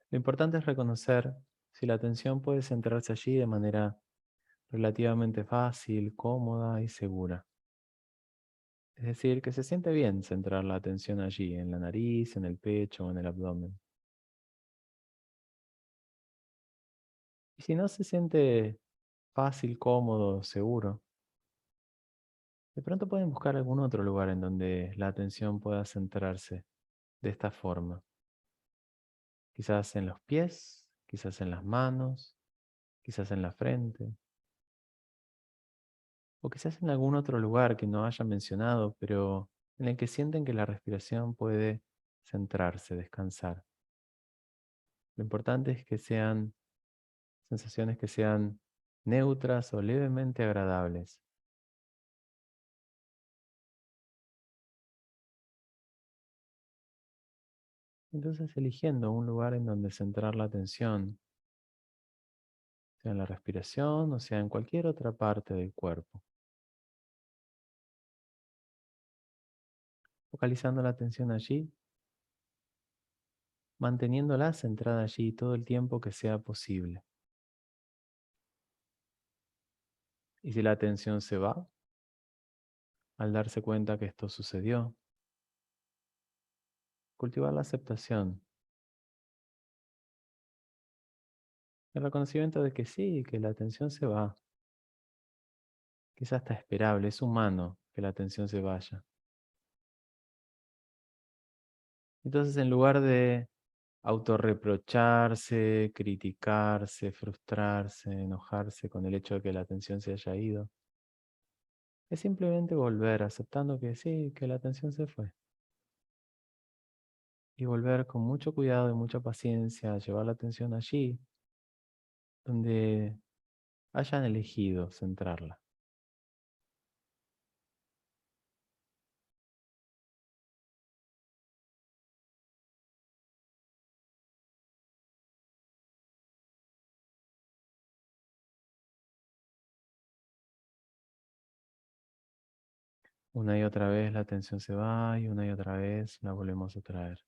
Lo importante es reconocer si la atención puede centrarse allí de manera relativamente fácil, cómoda y segura. Es decir, que se siente bien centrar la atención allí, en la nariz, en el pecho o en el abdomen. Y si no se siente fácil, cómodo, seguro, de pronto pueden buscar algún otro lugar en donde la atención pueda centrarse de esta forma. Quizás en los pies, quizás en las manos, quizás en la frente, o quizás en algún otro lugar que no haya mencionado, pero en el que sienten que la respiración puede centrarse, descansar. Lo importante es que sean sensaciones que sean neutras o levemente agradables. Entonces eligiendo un lugar en donde centrar la atención, sea en la respiración o sea en cualquier otra parte del cuerpo. Focalizando la atención allí, manteniéndola centrada allí todo el tiempo que sea posible. Y si la atención se va, al darse cuenta que esto sucedió, cultivar la aceptación, el reconocimiento de que sí, que la atención se va. Quizás está esperable, es humano que la atención se vaya. Entonces, en lugar de autorreprocharse, criticarse, frustrarse, enojarse con el hecho de que la atención se haya ido, es simplemente volver aceptando que sí, que la atención se fue. Y volver con mucho cuidado y mucha paciencia a llevar la atención allí, donde hayan elegido centrarla. Una y otra vez la atención se va y una y otra vez la volvemos a traer.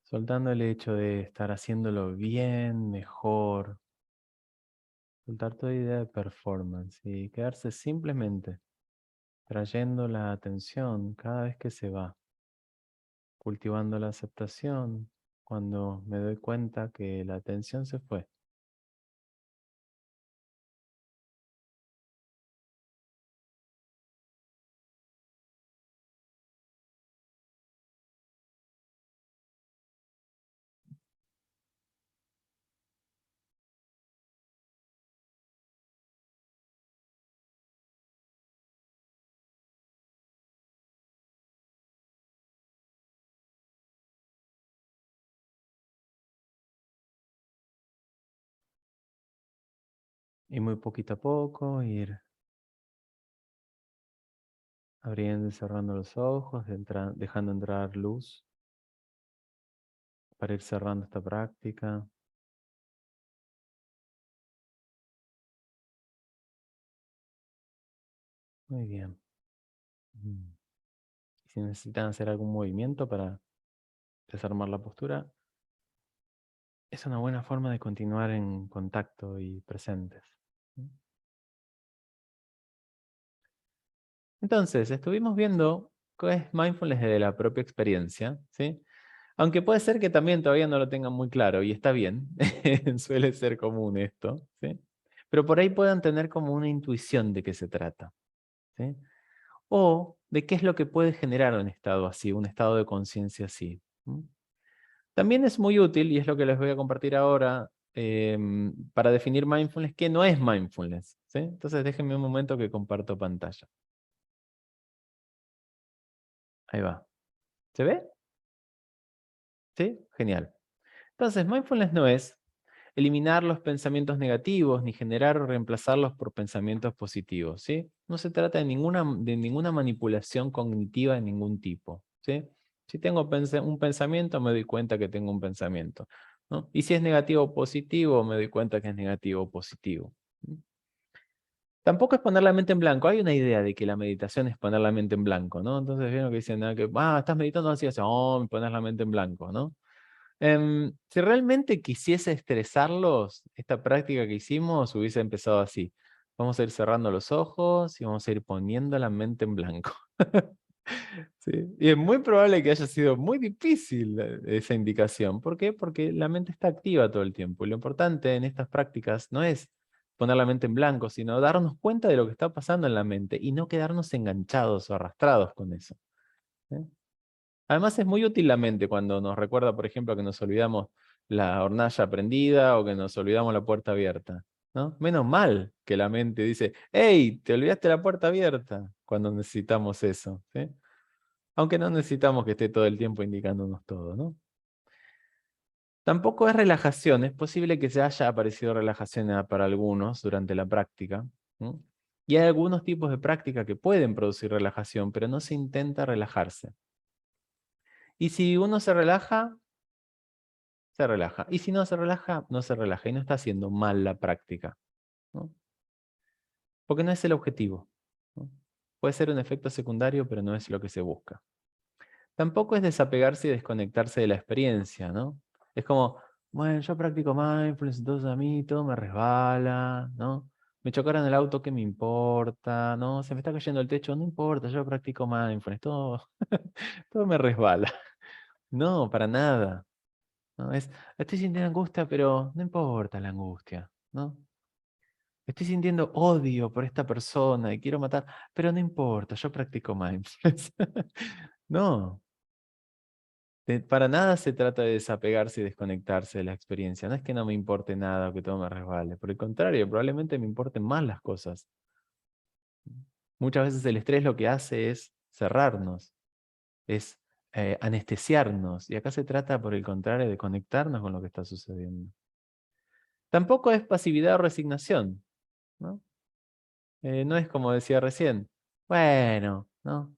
Soltando el hecho de estar haciéndolo bien, mejor. Soltar toda idea de performance y quedarse simplemente trayendo la atención cada vez que se va. Cultivando la aceptación cuando me doy cuenta que la atención se fue. Y muy poquito a poco ir abriendo y cerrando los ojos, dejando entrar luz para ir cerrando esta práctica. Muy bien. Mm. Si necesitan hacer algún movimiento para desarmar la postura, es una buena forma de continuar en contacto y presentes. Entonces, estuvimos viendo qué es mindfulness desde la propia experiencia, ¿sí? Aunque puede ser que también todavía no lo tengan muy claro, y está bien, suele ser común esto, ¿sí? Pero por ahí puedan tener como una intuición de qué se trata, ¿sí? O de qué es lo que puede generar un estado así, un estado de conciencia así. ¿M? También es muy útil, y es lo que les voy a compartir ahora, para definir mindfulness, qué no es mindfulness, ¿sí? Entonces déjenme un momento que comparto pantalla. Ahí va. ¿Se ve? ¿Sí? Genial. Entonces, mindfulness no es eliminar los pensamientos negativos ni generar o reemplazarlos por pensamientos positivos, ¿sí? No se trata de ninguna manipulación cognitiva de ningún tipo, ¿sí? Si tengo un pensamiento, me doy cuenta que tengo un pensamiento, ¿no? Y si es negativo o positivo, me doy cuenta que es negativo o positivo. Tampoco es poner la mente en blanco. Hay una idea de que la meditación es poner la mente en blanco, ¿no? Entonces vieron que dicen, que, estás meditando así, oh, pones la mente en blanco, ¿no? Si realmente quisiese estresarlos, esta práctica que hicimos hubiese empezado así. Vamos a ir cerrando los ojos y vamos a ir poniendo la mente en blanco. ¿Sí? Y es muy probable que haya sido muy difícil esa indicación. ¿Por qué? Porque la mente está activa todo el tiempo. Y lo importante en estas prácticas no es poner la mente en blanco, sino darnos cuenta de lo que está pasando en la mente y no quedarnos enganchados o arrastrados con eso. ¿Sí? Además es muy útil la mente cuando nos recuerda, por ejemplo, que nos olvidamos la hornalla prendida o que nos olvidamos la puerta abierta, ¿no? Menos mal que la mente dice, hey, te olvidaste la puerta abierta, cuando necesitamos eso, ¿sí? Aunque no necesitamos que esté todo el tiempo indicándonos todo, ¿no? Tampoco es relajación, es posible que se haya aparecido relajación para algunos durante la práctica, ¿no? Y hay algunos tipos de práctica que pueden producir relajación, pero no se intenta relajarse. Y si uno se relaja, se relaja. Y si no se relaja, no se relaja. Y no está haciendo mal la práctica, ¿no? Porque no es el objetivo, ¿no? Puede ser un efecto secundario, pero no es lo que se busca. Tampoco es desapegarse y desconectarse de la experiencia, ¿no? Es como, bueno, yo practico mindfulness, entonces a mí todo me resbala, ¿no? Me chocaron el auto, ¿qué me importa? ¿No? Se me está cayendo el techo, no importa, yo practico mindfulness, todo, todo me resbala. No, para nada. ¿No? Estoy sintiendo angustia, pero no importa la angustia, ¿no? Estoy sintiendo odio por esta persona y quiero matar, pero no importa, yo practico mindfulness. No, para nada se trata de desapegarse y desconectarse de la experiencia. No es que no me importe nada o que todo me resbale. Por el contrario, probablemente me importen más las cosas. Muchas veces el estrés lo que hace es cerrarnos, es anestesiarnos. Y acá se trata, por el contrario, de conectarnos con lo que está sucediendo. Tampoco es pasividad o resignación, ¿no? No es como decía recién, bueno, ¿no?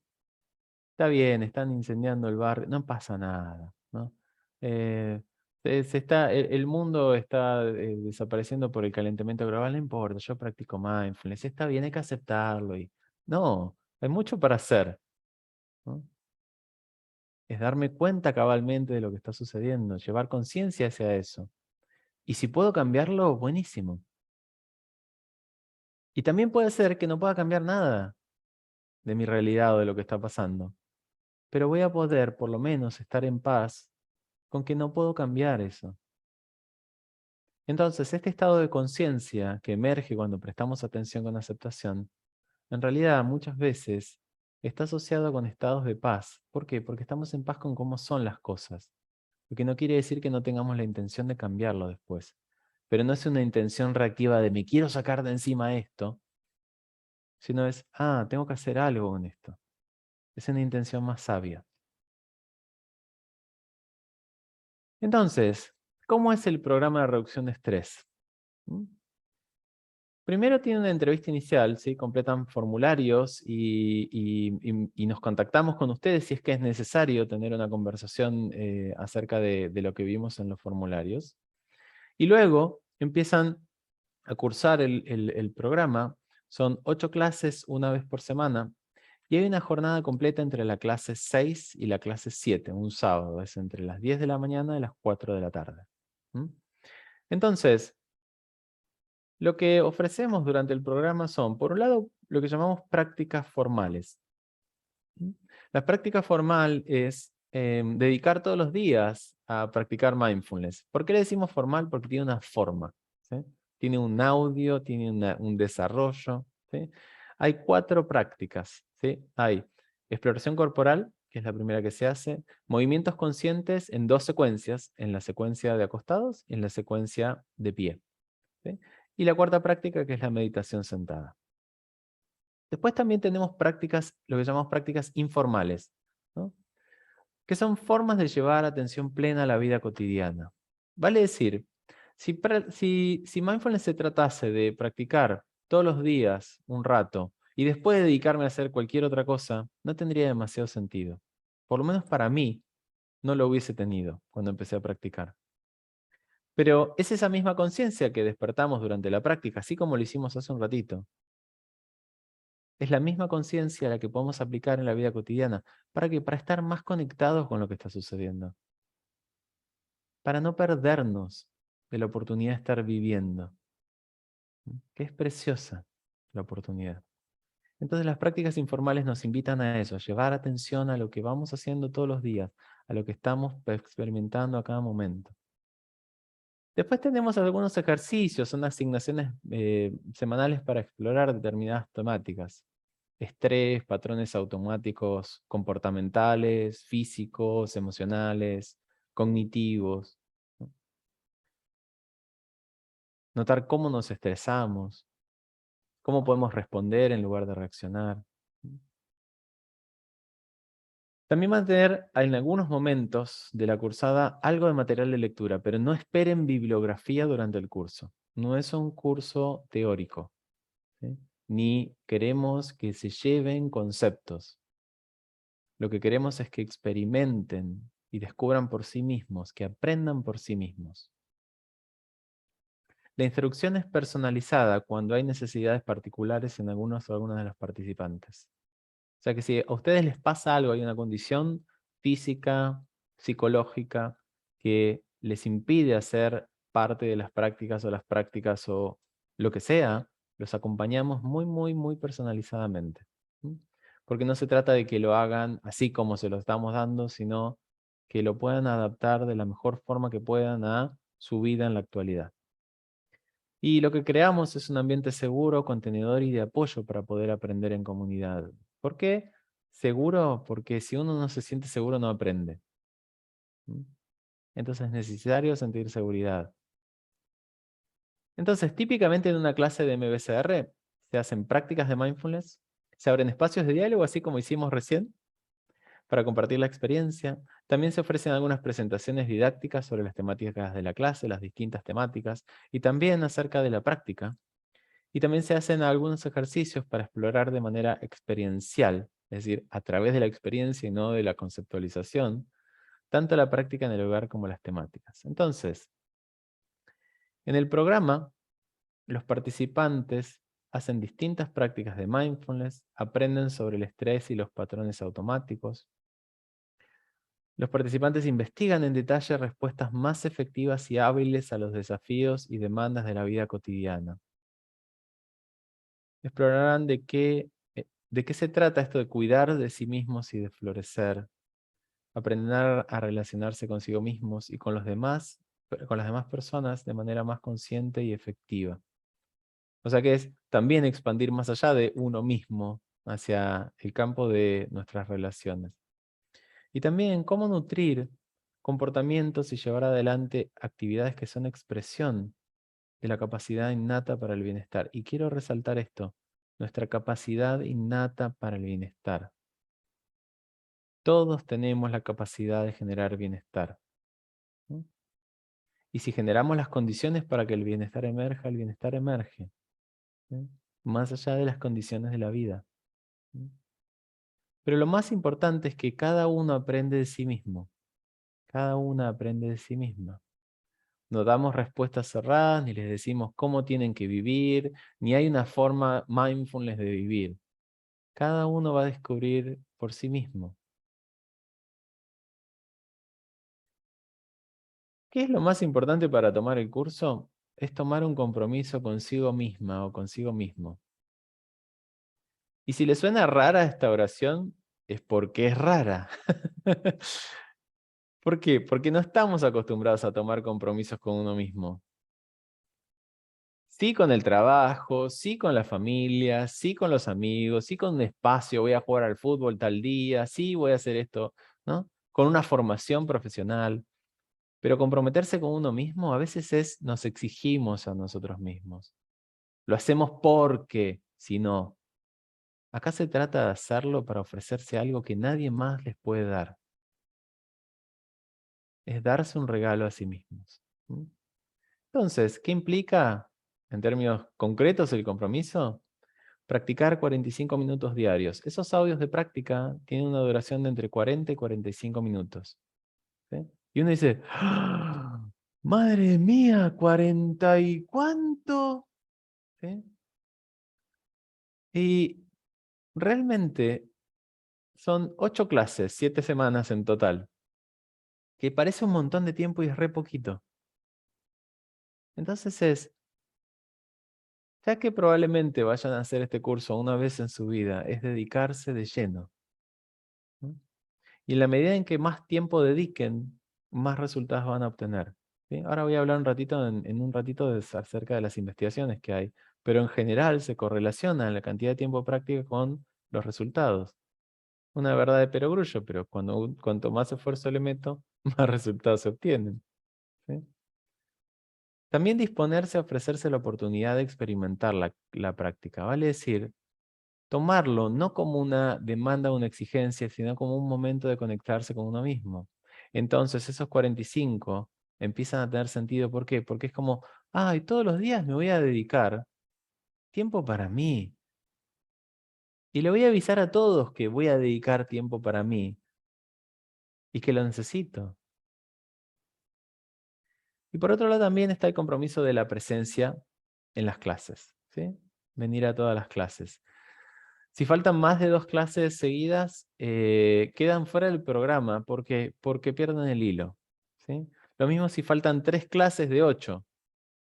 Está bien, están incendiando el barrio, no pasa nada, ¿no? Eh, el mundo está desapareciendo por el calentamiento global, no importa, yo practico mindfulness, está bien, hay que aceptarlo. No, hay mucho para hacer, ¿no? Es darme cuenta cabalmente de lo que está sucediendo, llevar conciencia hacia eso. Y si puedo cambiarlo, buenísimo. Y también puede ser que no pueda cambiar nada de mi realidad o de lo que está pasando. Pero voy a poder, por lo menos, estar en paz con que no puedo cambiar eso. Entonces, este estado de conciencia que emerge cuando prestamos atención con aceptación, en realidad muchas veces está asociado con estados de paz. ¿Por qué? Porque estamos en paz con cómo son las cosas. Lo que no quiere decir que no tengamos la intención de cambiarlo después. Pero no es una intención reactiva de me quiero sacar de encima esto, sino es, tengo que hacer algo con esto. Es una intención más sabia. Entonces, ¿cómo es el programa de reducción de estrés? ¿Mm? Primero tiene una entrevista inicial, ¿sí? Completan formularios y nos contactamos con ustedes si es que es necesario tener una conversación acerca de lo que vimos en los formularios. Y luego empiezan a cursar el programa. Son 8 clases una vez por semana. Y hay una jornada completa entre la clase 6 y la clase 7, un sábado. Es entre las 10 de la mañana y las 4 de la tarde. ¿Mm? Entonces, lo que ofrecemos durante el programa son, por un lado, lo que llamamos prácticas formales. ¿Mm? La práctica formal es dedicar todos los días a practicar mindfulness. ¿Por qué le decimos formal? Porque tiene una forma, ¿sí? Tiene un audio, tiene un desarrollo, ¿sí? Hay 4 prácticas, ¿sí? Hay exploración corporal, que es la primera que se hace, movimientos conscientes en 2 secuencias, en la secuencia de acostados y en la secuencia de pie, ¿sí? Y la cuarta práctica, que es la meditación sentada. Después también tenemos prácticas, lo que llamamos prácticas informales, ¿no? Que son formas de llevar atención plena a la vida cotidiana. Vale decir, si mindfulness se tratase de practicar todos los días un rato y después dedicarme a hacer cualquier otra cosa, no tendría demasiado sentido. Por lo menos para mí, no lo hubiese tenido cuando empecé a practicar. Pero es esa misma conciencia que despertamos durante la práctica, así como lo hicimos hace un ratito. Es la misma conciencia la que podemos aplicar en la vida cotidiana. ¿Para qué? Para estar más conectados con lo que está sucediendo. Para no perdernos de la oportunidad de estar viviendo. Que es preciosa la oportunidad. Entonces las prácticas informales nos invitan a eso, a llevar atención a lo que vamos haciendo todos los días, a lo que estamos experimentando a cada momento. Después tenemos algunos ejercicios, son asignaciones semanales para explorar determinadas temáticas. estrés, patrones automáticos comportamentales, físicos, emocionales, cognitivos. ¿No? Notar cómo nos estresamos, cómo podemos responder en lugar de reaccionar. También mantener en algunos momentos de la cursada algo de material de lectura, pero no esperen bibliografía durante el curso. No es un curso teórico, ¿sí? Ni queremos que se lleven conceptos. Lo que queremos es que experimenten y descubran por sí mismos, que aprendan por sí mismos. La instrucción es personalizada cuando hay necesidades particulares en algunos o algunas de los participantes. O sea que si a ustedes les pasa algo, hay una condición física, psicológica, que les impide hacer parte de las prácticas o lo que sea, los acompañamos muy, muy, muy personalizadamente. ¿Mm? Porque no se trata de que lo hagan así como se lo estamos dando, sino que lo puedan adaptar de la mejor forma que puedan a su vida en la actualidad. Y lo que creamos es un ambiente seguro, contenedor y de apoyo para poder aprender en comunidad. ¿Por qué? Seguro, porque si uno no se siente seguro no aprende. ¿Mm? Entonces es necesario sentir seguridad. Entonces, típicamente en una clase de MBCR se hacen prácticas de mindfulness, se abren espacios de diálogo, así como hicimos recién, para compartir la experiencia. También se ofrecen algunas presentaciones didácticas sobre las temáticas de la clase, las distintas temáticas, y también acerca de la práctica. Y también se hacen algunos ejercicios para explorar de manera experiencial, es decir, a través de la experiencia y no de la conceptualización, tanto la práctica en el hogar como las temáticas. Entonces, en el programa, los participantes hacen distintas prácticas de mindfulness, aprenden sobre el estrés y los patrones automáticos. Los participantes investigan en detalle respuestas más efectivas y hábiles a los desafíos y demandas de la vida cotidiana. Explorarán de qué se trata esto de cuidar de sí mismos y de florecer, aprender a relacionarse consigo mismos y con las demás personas de manera más consciente y efectiva. O sea que es también expandir más allá de uno mismo hacia el campo de nuestras relaciones. Y también cómo nutrir comportamientos y llevar adelante actividades que son expresión de la capacidad innata para el bienestar. Y quiero resaltar esto, nuestra capacidad innata para el bienestar. Todos tenemos la capacidad de generar bienestar. ¿No? Y si generamos las condiciones para que el bienestar emerja, el bienestar emerge. ¿No? Más allá de las condiciones de la vida. ¿No? Pero lo más importante es que cada uno aprende de sí mismo. Cada una aprende de sí misma. No damos respuestas cerradas, ni les decimos cómo tienen que vivir, ni hay una forma mindfulness de vivir. Cada uno va a descubrir por sí mismo. ¿Qué es lo más importante para tomar el curso? Es tomar un compromiso consigo misma o consigo mismo. Y si le suena rara esta oración, es porque es rara. ¿Por qué? Porque no estamos acostumbrados a tomar compromisos con uno mismo. Sí con el trabajo, sí con la familia, sí con los amigos, sí con un espacio, voy a jugar al fútbol tal día, sí voy a hacer esto, ¿no? Con una formación profesional. Pero comprometerse con uno mismo a veces nos exigimos a nosotros mismos. Lo hacemos porque, si no. Acá se trata de hacerlo para ofrecerse algo que nadie más les puede dar. Es darse un regalo a sí mismos. ¿Mm? Entonces, ¿qué implica en términos concretos el compromiso? Practicar 45 minutos diarios. Esos audios de práctica tienen una duración de entre 40 y 45 minutos. ¿Sí? Y uno dice, ¡ah! ¡Madre mía! ¿40 y cuánto? ¿Sí? Y realmente son 8 clases, 7 semanas en total, que parece un montón de tiempo y es re poquito. Entonces ya que probablemente vayan a hacer este curso una vez en su vida, es dedicarse de lleno. ¿No? Y en la medida en que más tiempo dediquen, más resultados van a obtener. ¿Sí? Ahora voy a hablar un ratito, en un ratito acerca de las investigaciones que hay, pero en general se correlaciona la cantidad de tiempo práctico con los resultados. Una verdad de perogrullo, pero cuanto más esfuerzo le meto, más resultados se obtienen. ¿Sí? También disponerse a ofrecerse la oportunidad de experimentar la práctica. Vale decir, tomarlo no como una demanda o una exigencia, sino como un momento de conectarse con uno mismo. Entonces esos 45 empiezan a tener sentido. ¿Por qué? Porque es como, ay, todos los días me voy a dedicar tiempo para mí. Y le voy a avisar a todos que voy a dedicar tiempo para mí y que lo necesito. Y por otro lado también está el compromiso de la presencia en las clases, ¿sí? Venir a todas las clases. Si faltan más de 2 clases seguidas, quedan fuera del programa porque pierden el hilo, ¿sí? Lo mismo si faltan 3 clases de 8,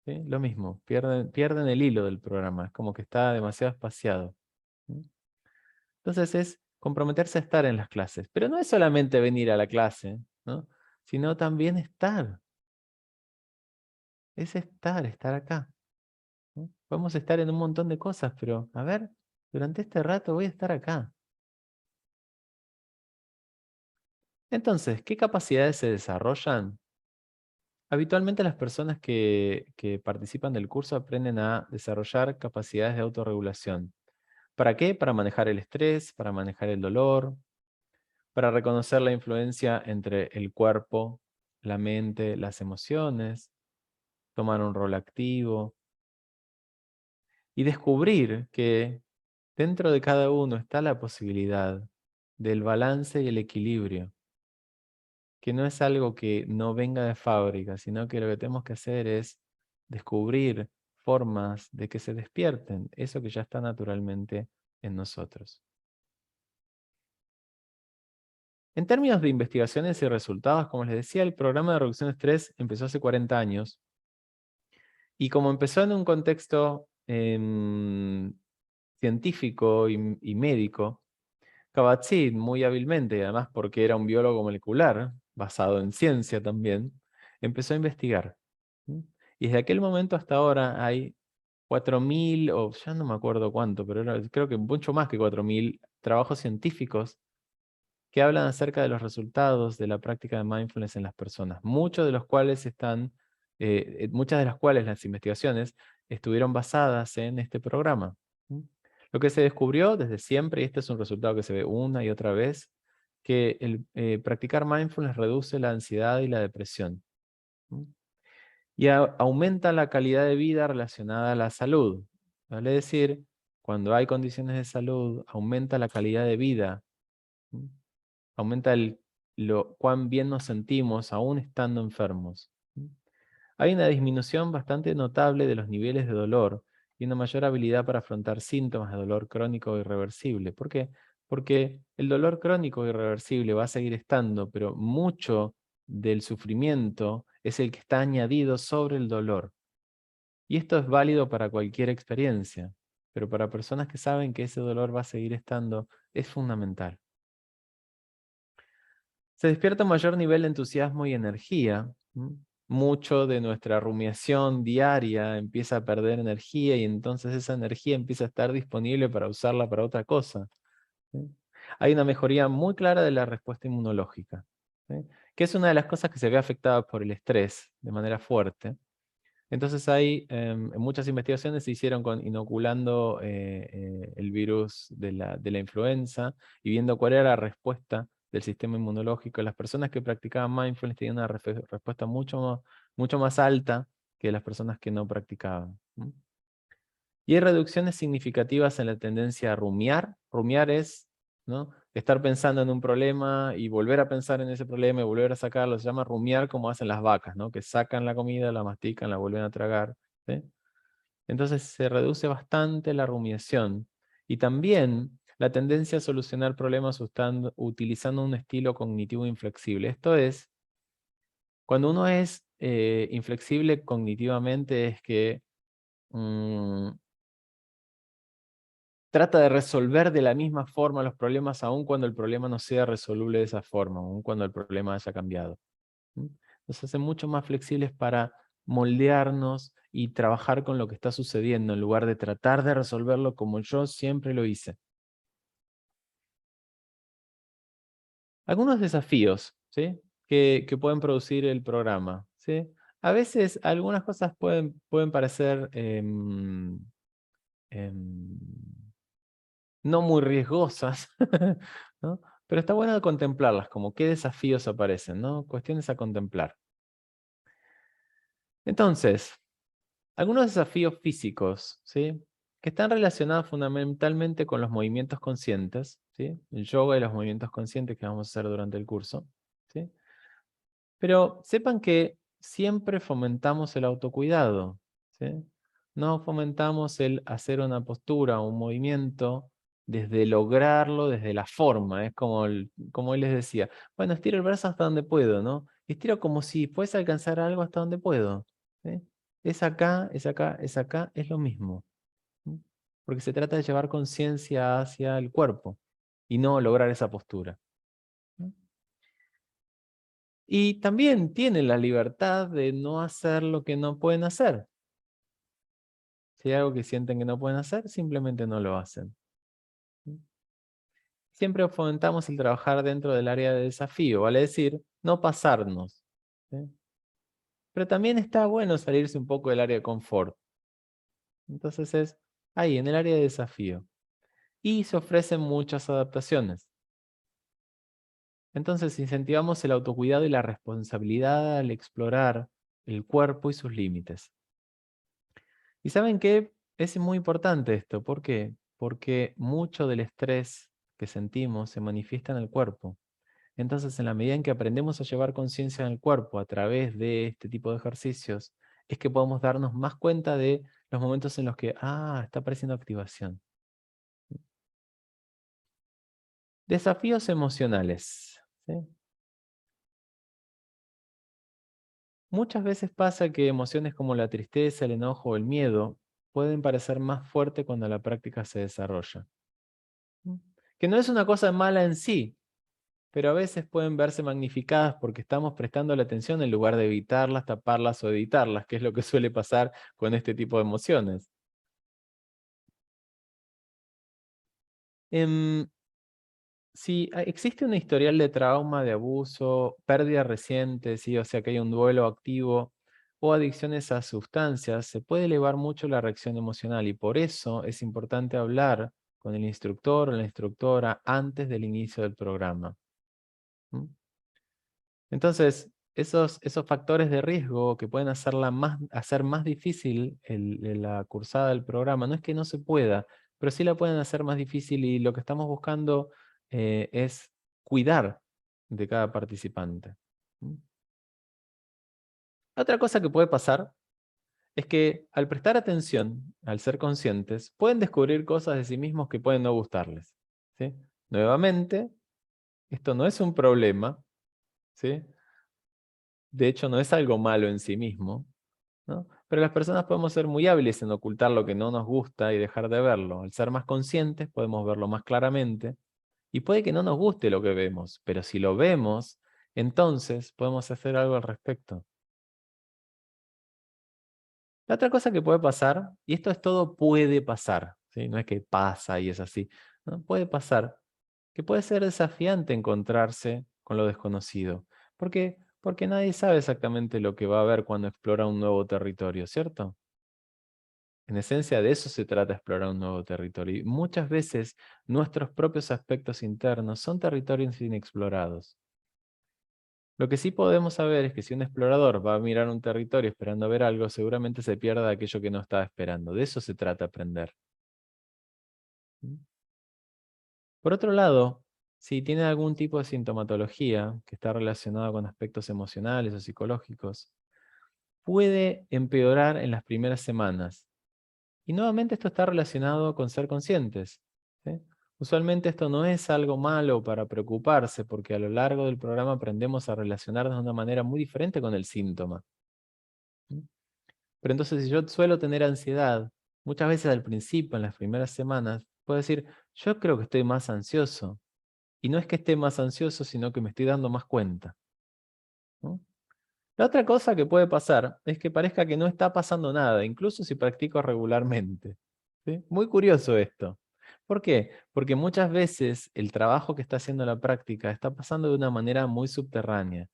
¿sí? Lo mismo, pierden el hilo del programa, es como que está demasiado espaciado, ¿sí? Entonces es comprometerse a estar en las clases, pero no es solamente venir a la clase, ¿no? Sino también estar, es estar acá, ¿no? Podemos estar en un montón de cosas, pero a ver, durante este rato voy a estar acá. Entonces, ¿qué capacidades se desarrollan? Habitualmente las personas que participan del curso aprenden a desarrollar capacidades de autorregulación. ¿Para qué? Para manejar el estrés, para manejar el dolor, para reconocer la influencia entre el cuerpo, la mente, las emociones, tomar un rol activo y descubrir que dentro de cada uno está la posibilidad del balance y el equilibrio, que no es algo que no venga de fábrica, sino que lo que tenemos que hacer es descubrir formas de que se despierten eso que ya está naturalmente en nosotros. En términos de investigaciones y resultados, como les decía, el programa de reducción de estrés empezó hace 40 años y como empezó en un contexto científico y médico, Kabat-Zinn, muy hábilmente, además porque era un biólogo molecular, basado en ciencia también, empezó a investigar. ¿Sí? Y desde aquel momento hasta ahora hay 4.000, o ya no me acuerdo cuánto, pero creo que mucho más que 4.000 trabajos científicos que hablan acerca de los resultados de la práctica de mindfulness en las personas. Muchos de los cuales muchas de las cuales las investigaciones estuvieron basadas en este programa. ¿Sí? Lo que se descubrió desde siempre, y este es un resultado que se ve una y otra vez, que practicar mindfulness reduce la ansiedad y la depresión. ¿Sí? Y aumenta la calidad de vida relacionada a la salud. Vale decir, cuando hay condiciones de salud, aumenta la calidad de vida. ¿Sí? Aumenta cuán bien nos sentimos aún estando enfermos. ¿Sí? Hay una disminución bastante notable de los niveles de dolor y una mayor habilidad para afrontar síntomas de dolor crónico e irreversible. ¿Por qué? Porque el dolor crónico e irreversible va a seguir estando, pero mucho del sufrimiento es el que está añadido sobre el dolor. Y esto es válido para cualquier experiencia, pero para personas que saben que ese dolor va a seguir estando, es fundamental. Se despierta un mayor nivel de entusiasmo y energía. Mucho de nuestra rumiación diaria empieza a perder energía y entonces esa energía empieza a estar disponible para usarla para otra cosa. ¿Sí? Hay una mejoría muy clara de la respuesta inmunológica, ¿sí? Que es una de las cosas que se ve afectada por el estrés de manera fuerte. Entonces muchas investigaciones se hicieron inoculando el virus de la influenza y viendo cuál era la respuesta del sistema inmunológico. Las personas que practicaban mindfulness tenían una respuesta mucho más alta que las personas que no practicaban. Y hay reducciones significativas en la tendencia a rumiar. Rumiar es, ¿no?, estar pensando en un problema y volver a pensar en ese problema y volver a sacarlo. Se llama rumiar como hacen las vacas, ¿no?, que sacan la comida, la mastican, la vuelven a tragar. ¿Sí? Entonces se reduce bastante la rumiación. Y también la tendencia a solucionar problemas utilizando un estilo cognitivo inflexible. Esto es, cuando uno es inflexible cognitivamente, es que trata de resolver de la misma forma los problemas, aun cuando el problema no sea resoluble de esa forma, aun cuando el problema haya cambiado. Nos hacen mucho más flexibles para moldearnos y trabajar con lo que está sucediendo, en lugar de tratar de resolverlo como yo siempre lo hice. Algunos desafíos, ¿sí? Que pueden producir el programa, ¿sí? A veces algunas cosas pueden parecer em, no muy riesgosas, ¿no? Pero está bueno contemplarlas, como qué desafíos aparecen, ¿no? Cuestiones a contemplar. Entonces, algunos desafíos físicos, ¿sí? Que están relacionados fundamentalmente con los movimientos conscientes, ¿sí? El yoga y los movimientos conscientes que vamos a hacer durante el curso, ¿sí? Pero sepan que siempre fomentamos el autocuidado, ¿sí? No fomentamos el hacer una postura o un movimiento desde lograrlo, desde la forma. Es como, como él les decía, bueno, estiro el brazo hasta donde puedo, ¿no? Estiro como si fuese a alcanzar algo hasta donde puedo, ¿sí? Es acá, es acá, es acá, es lo mismo. ¿Sí? Porque se trata de llevar conciencia hacia el cuerpo y no lograr esa postura. ¿Sí? Y también tienen la libertad de no hacer lo que no pueden hacer. Si hay algo que sienten que no pueden hacer, simplemente no lo hacen. Siempre fomentamos el trabajar dentro del área de desafío, vale decir, no pasarnos. ¿Sí? Pero también está bueno salirse un poco del área de confort. Entonces es ahí, en el área de desafío. Y se ofrecen muchas adaptaciones. Entonces incentivamos el autocuidado y la responsabilidad al explorar el cuerpo y sus límites. Y saben que es muy importante esto. ¿Por qué? Porque mucho del estrés que sentimos se manifiesta en el cuerpo. Entonces, en la medida en que aprendemos a llevar conciencia en el cuerpo a través de este tipo de ejercicios, es que podemos darnos más cuenta de los momentos en los que, está apareciendo activación. Desafíos emocionales. ¿Sí? Muchas veces pasa que emociones como la tristeza, el enojo o el miedo pueden parecer más fuertes cuando la práctica se desarrolla. ¿Mm? Que no es una cosa mala en sí, pero a veces pueden verse magnificadas porque estamos prestando la atención en lugar de evitarlas, taparlas o editarlas, que es lo que suele pasar con este tipo de emociones. Em, si existe un historial de trauma, de abuso, pérdida reciente, ¿sí? O sea que hay un duelo activo o adicciones a sustancias, se puede elevar mucho la reacción emocional y por eso es importante hablar con el instructor o la instructora antes del inicio del programa. ¿Mm? Entonces, esos factores de riesgo que pueden hacer más difícil la cursada del programa, no es que no se pueda, pero sí la pueden hacer más difícil y lo que estamos buscando es cuidar de cada participante. ¿Mm? Otra cosa que puede pasar es que al prestar atención, al ser conscientes, pueden descubrir cosas de sí mismos que pueden no gustarles. ¿Sí? Nuevamente, esto no es un problema, ¿sí? De hecho, no es algo malo en sí mismo, ¿no? Pero las personas podemos ser muy hábiles en ocultar lo que no nos gusta y dejar de verlo. Al ser más conscientes podemos verlo más claramente y puede que no nos guste lo que vemos, pero si lo vemos, entonces podemos hacer algo al respecto. La otra cosa que puede pasar, y esto es todo puede pasar, ¿sí? No es que pasa y es así, ¿no? Puede pasar que puede ser desafiante encontrarse con lo desconocido. ¿Por qué? Porque nadie sabe exactamente lo que va a ver cuando explora un nuevo territorio, ¿cierto? En esencia de eso se trata explorar un nuevo territorio. Y muchas veces nuestros propios aspectos internos son territorios inexplorados. Lo que sí podemos saber es que si un explorador va a mirar un territorio esperando ver algo, seguramente se pierda aquello que no estaba esperando. De eso se trata aprender. ¿Mm? Por otro lado, si tiene algún tipo de sintomatología que está relacionada con aspectos emocionales o psicológicos, puede empeorar en las primeras semanas. Y nuevamente esto está relacionado con ser conscientes. ¿Sí? Usualmente esto no es algo malo para preocuparse, porque a lo largo del programa aprendemos a relacionarnos de una manera muy diferente con el síntoma. ¿Sí? Pero entonces si yo suelo tener ansiedad, muchas veces al principio, en las primeras semanas, puedo decir, yo creo que estoy más ansioso. Y no es que esté más ansioso, sino que me estoy dando más cuenta. ¿No? La otra cosa que puede pasar es que parezca que no está pasando nada, incluso si practico regularmente. ¿Sí? Muy curioso esto. ¿Por qué? Porque muchas veces el trabajo que está haciendo la práctica está pasando de una manera muy subterránea.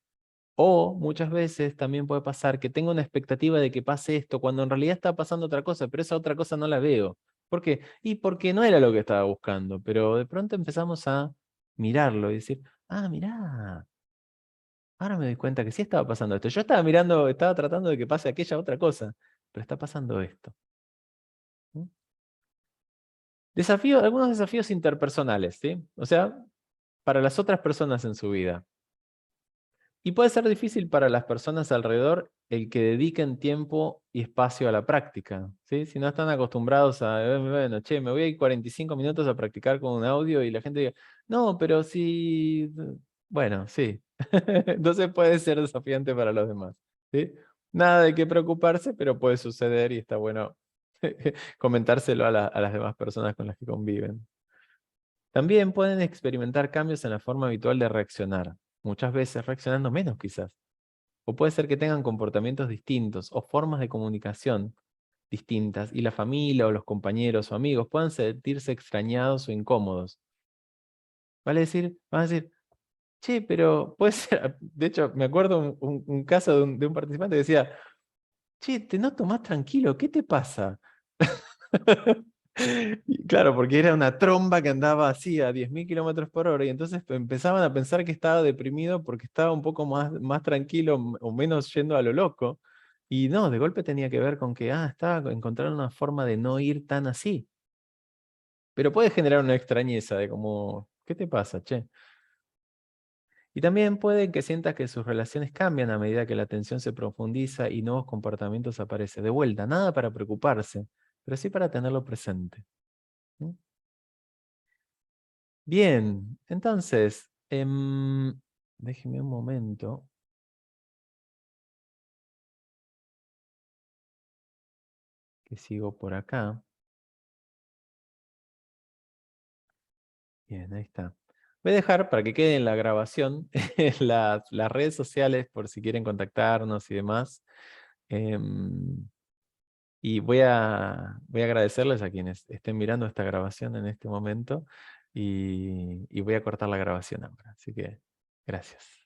O muchas veces también puede pasar que tengo una expectativa de que pase esto cuando en realidad está pasando otra cosa, pero esa otra cosa no la veo. ¿Por qué? Y porque no era lo que estaba buscando, pero de pronto empezamos a mirarlo y decir, ah, mirá, ahora me doy cuenta que sí estaba pasando esto. Yo estaba mirando, estaba tratando de que pase aquella otra cosa, pero está pasando esto. ¿Mm? Algunos desafíos interpersonales, ¿sí? O sea, para las otras personas en su vida. Y puede ser difícil para las personas alrededor el que dediquen tiempo y espacio a la práctica, ¿sí? Si no están acostumbrados a, bueno, che, me voy a ir 45 minutos a practicar con un audio y la gente diga, no, pero sí, bueno, sí. Entonces puede ser desafiante para los demás, ¿sí? Nada de qué preocuparse, pero puede suceder y está bueno comentárselo a las demás personas con las que conviven. También pueden experimentar cambios en la forma habitual de reaccionar, muchas veces reaccionando menos quizás. O puede ser que tengan comportamientos distintos o formas de comunicación distintas y la familia o los compañeros o amigos puedan sentirse extrañados o incómodos. Van a decir, che, pero puede ser, de hecho me acuerdo un caso de un participante que decía, che, te noto más tranquilo, ¿qué te pasa? Y claro, porque era una tromba que andaba así a 10.000 kilómetros por hora y entonces empezaban a pensar que estaba deprimido porque estaba un poco más tranquilo o menos yendo a lo loco. Y no, de golpe tenía que ver con que, estaba encontrando una forma de no ir tan así. Pero puede generar una extrañeza de como, ¿qué te pasa, che? Y también puede que sientas que sus relaciones cambian a medida que la tensión se profundiza y nuevos comportamientos aparecen. De vuelta, nada para preocuparse, pero sí para tenerlo presente. ¿Mm? Bien, entonces, déjeme un momento que sigo por acá. Bien, ahí está. Voy a dejar para que quede en la grabación las redes sociales por si quieren contactarnos y demás. Em, y voy a agradecerles a quienes estén mirando esta grabación en este momento y voy a cortar la grabación ahora. Así que, gracias.